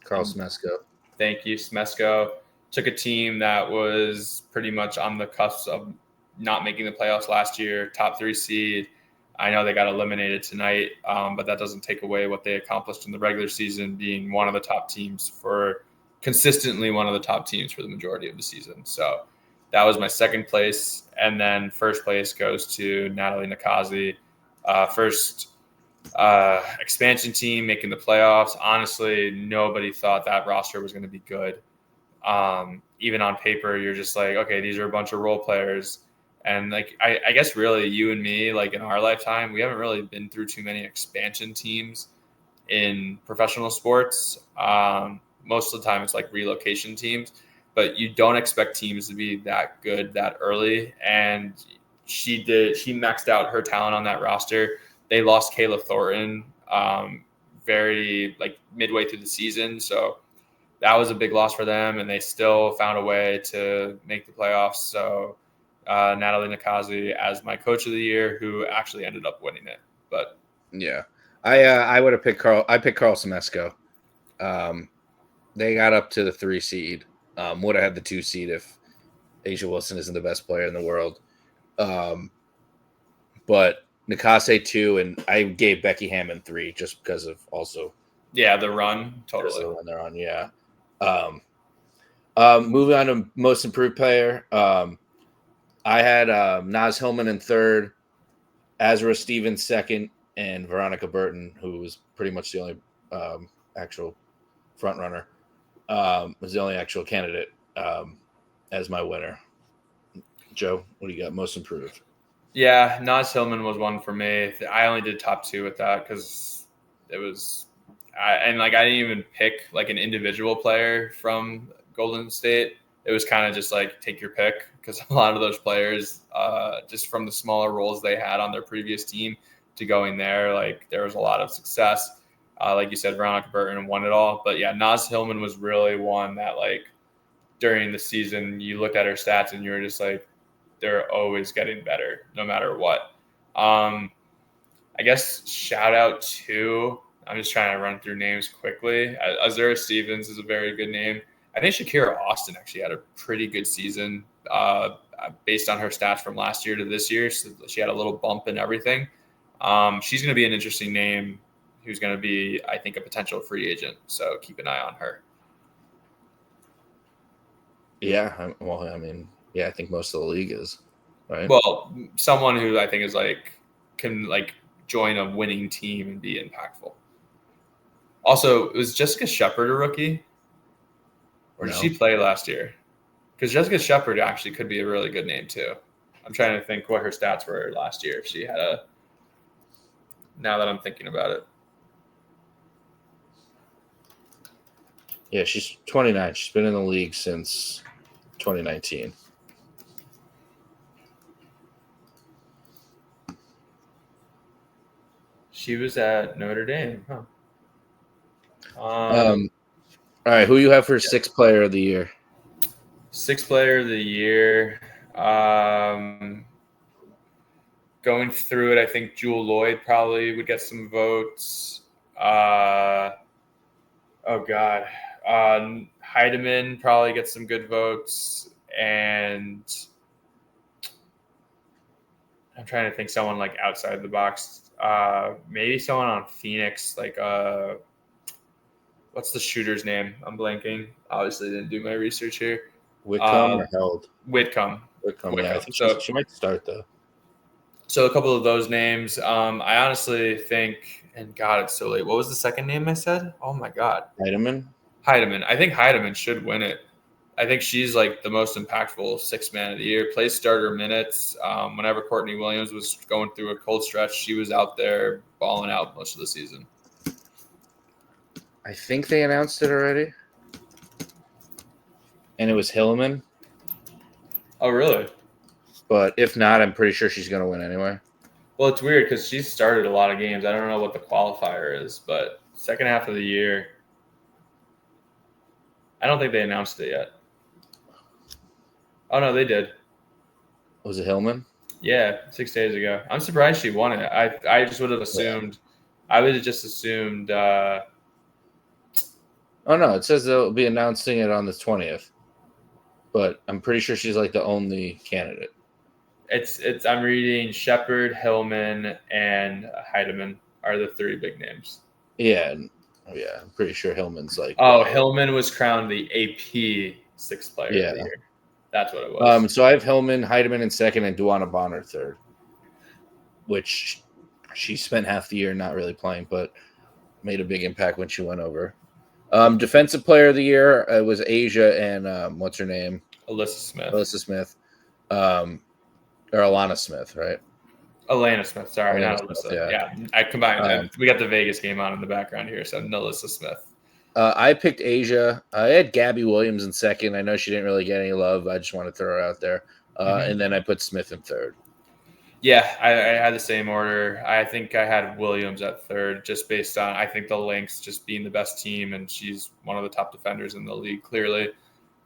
Carl Smesko. thank you, Smesko, took a team that was pretty much on the cusp of not making the playoffs last year, top 3 seed. I know they got eliminated tonight, but that doesn't take away what they accomplished in the regular season, being one of the top teams consistently one of the top teams for the majority of the season. So that was my second place. And then first place goes to Natalie Nakazi. First expansion team making the playoffs. Honestly, nobody thought that roster was going to be good. Even on paper, you're just like, okay, these are a bunch of role players. And like, I guess really you and me, like in our lifetime, we haven't really been through too many expansion teams in professional sports. Most of the time it's like relocation teams, but you don't expect teams to be that good that early. And she maxed out her talent on that roster. They lost Kayla Thornton very like midway through the season. So that was a big loss for them, and they still found a way to make the playoffs. So Natalie Nakazi as my coach of the year, who actually ended up winning it. But yeah, I would have picked Carl. I picked Carl Smesko. They got up to the 3 seed. Would have had the 2 seed if Asia Wilson isn't the best player in the world. But Nikase 2, and I gave Becky Hammond 3 just because of also. Yeah, the run, totally. The run they're on, yeah. Moving on to most improved player. I had Naz Hillman in 3rd, Azra Stevens 2nd, and Veronica Burton, who was pretty much the only actual front runner, was the only actual candidate as my winner. Joe, what do you got? Most improved. Yeah, Naz Hillman was one for me. I only did top 2 with that because it was, I didn't even pick like an individual player from Golden State. It was kind of just like take your pick because a lot of those players, just from the smaller roles they had on their previous team to going there, like there was a lot of success. Like you said, Veronica Burton won it all. But yeah, Naz Hillman was really one that like during the season you looked at her stats and you were just like, they're always getting better no matter what. I guess shout out to, I'm just trying to run through names quickly. Azura Stevens is a very good name. I think Shakira Austin actually had a pretty good season based on her stats from last year to this year. So she had a little bump and everything. She's going to be an interesting name who's going to be, I think, a potential free agent. So keep an eye on her. Yeah, well, I mean, yeah, I think most of the league is, right? Well, someone who I think is like can like join a winning team and be impactful. Also, was Jessica Shepard a rookie? Or did she play last year? Because Jessica Shepard actually could be a really good name too. I'm trying to think what her stats were last year. If she had now that I'm thinking about it. Yeah, she's 29. She's been in the league since 2019. She was at Notre Dame, huh? All right, who you have for 6th player of the year? 6th player of the year. Going through it, I think Jewel Lloyd probably would get some votes. Heidemann probably gets some good votes. And I'm trying to think someone like outside the box. Maybe someone on Phoenix, like what's the shooter's name? I'm blanking. Obviously didn't do my research here. Whitcomb or Held? Whitcomb. Yeah, I think she might start though. So a couple of those names. I honestly think, and God, it's so late. What was the second name I said? Oh my God. Heidemann. I think Heidemann should win it. I think she's like the most impactful 6th man of the year. Plays starter minutes. Whenever Courtney Williams was going through a cold stretch, she was out there balling out most of the season. I think they announced it already. And it was Hillman. Oh, really? But if not, I'm pretty sure she's going to win anyway. Well, it's weird because she's started a lot of games. I don't know what the qualifier is, but second half of the year, I don't think they announced it yet. Oh, no, they did. Was it Hillman? Yeah, 6 days ago. I'm surprised she won it. I just would have assumed. I would have just assumed. Oh no, it says they'll be announcing it on the 20th, but I'm pretty sure she's like the only candidate. It's. I'm reading Shepard, Hillman, and Heidemann are the 3 big names. Yeah, I'm pretty sure Hillman's like. Oh, Hillman was crowned the AP 6th player of the year. That's what it was. So I have Hillman, Heidemann in second, and Duana Bonner third, which she spent half the year not really playing, but made a big impact when she went over. Defensive player of the year was Asia and what's her name? Alyssa Smith. Or Alana Smith, right? Alana Smith. Sorry, Alana not Smith, Alyssa. Yeah, I combined. We got the Vegas game on in the background here, so Alyssa Smith. I picked Asia. I had Gabby Williams in second. I know she didn't really get any love. I just want to throw her out there. And then I put Smith in third. Yeah, I had the same order. I think I had Williams at third, just based on, I think, the Lynx just being the best team, and she's one of the top defenders in the league, clearly.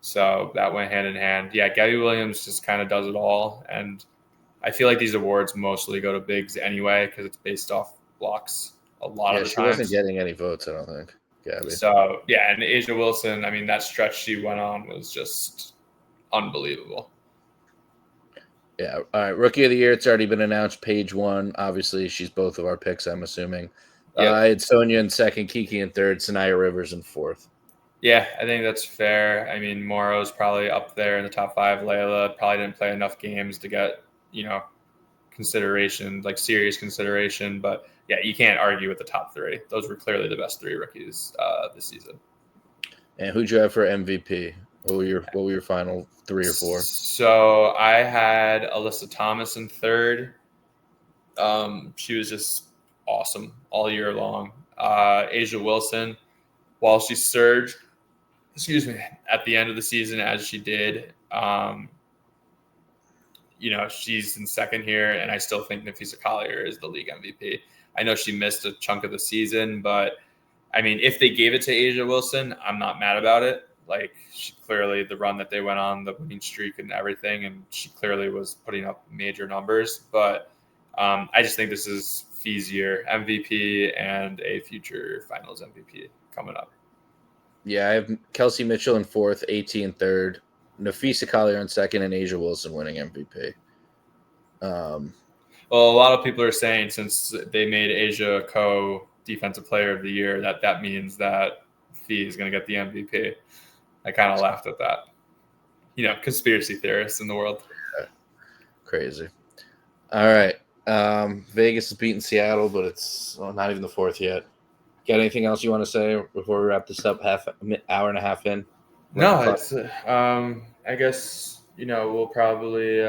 So that went hand in hand. Yeah, Gabby Williams just kind of does it all. And I feel like these awards mostly go to bigs anyway because it's based off blocks a lot of the she times. Wasn't getting any votes, I don't think. Gabby. So, yeah, and Asia Wilson, I mean, that stretch she went on was just unbelievable. Yeah. All right. Rookie of the year. It's already been announced. Page 1. Obviously, she's both of our picks, I'm assuming. Yep. I had Sonia in second, Kiki in third, Sanaya Rivers in fourth. Yeah, I think that's fair. I mean, Morrow's probably up there in the top 5. Layla probably didn't play enough games to get, consideration, like serious consideration. But, yeah, you can't argue with the top 3. Those were clearly the best 3 rookies this season. And who'd you have for MVP? What were your final 3 or 4? So I had Alyssa Thomas in third. She was just awesome all year long. Asia Wilson, while she surged, at the end of the season as she did, she's in second here, and I still think Nafisa Collier is the league MVP. I know she missed a chunk of the season, but I mean, if they gave it to Asia Wilson, I'm not mad about it. Like, she clearly, the run that they went on, the winning streak and everything, and she clearly was putting up major numbers. But I just think this is Fee's year, MVP and a future finals MVP coming up. Yeah, I have Kelsey Mitchell in fourth, AT in third, Nafisa Collier in second, and Asia Wilson winning MVP. Well, a lot of people are saying since they made Asia co-defensive player of the year, that means that Fee is going to get the MVP. I kind of laughed at that. Conspiracy theorists in the world. Crazy. All right. Vegas is beating Seattle, but it's not even the 4th yet. Got anything else you want to say before we wrap this up? Hour and a half in? No, it's I guess we'll probably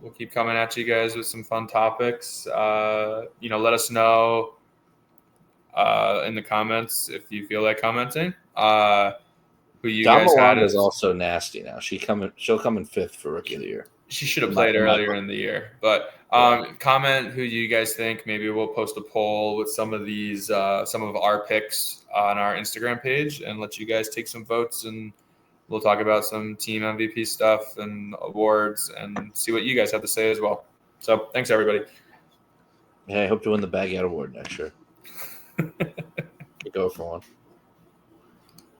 we'll keep coming at you guys with some fun topics. Let us know in the comments if you feel like commenting. Who you guys had is also nasty now. She'll come in 5th for Rookie of the Year. She should have played earlier in the year. But comment who you guys think. Maybe we'll post a poll with some of these, some of our picks on our Instagram page and let you guys take some votes. And we'll talk about some team MVP stuff and awards and see what you guys have to say as well. So thanks, everybody. Yeah, I hope to win the Bag Out Award next year. Go for one.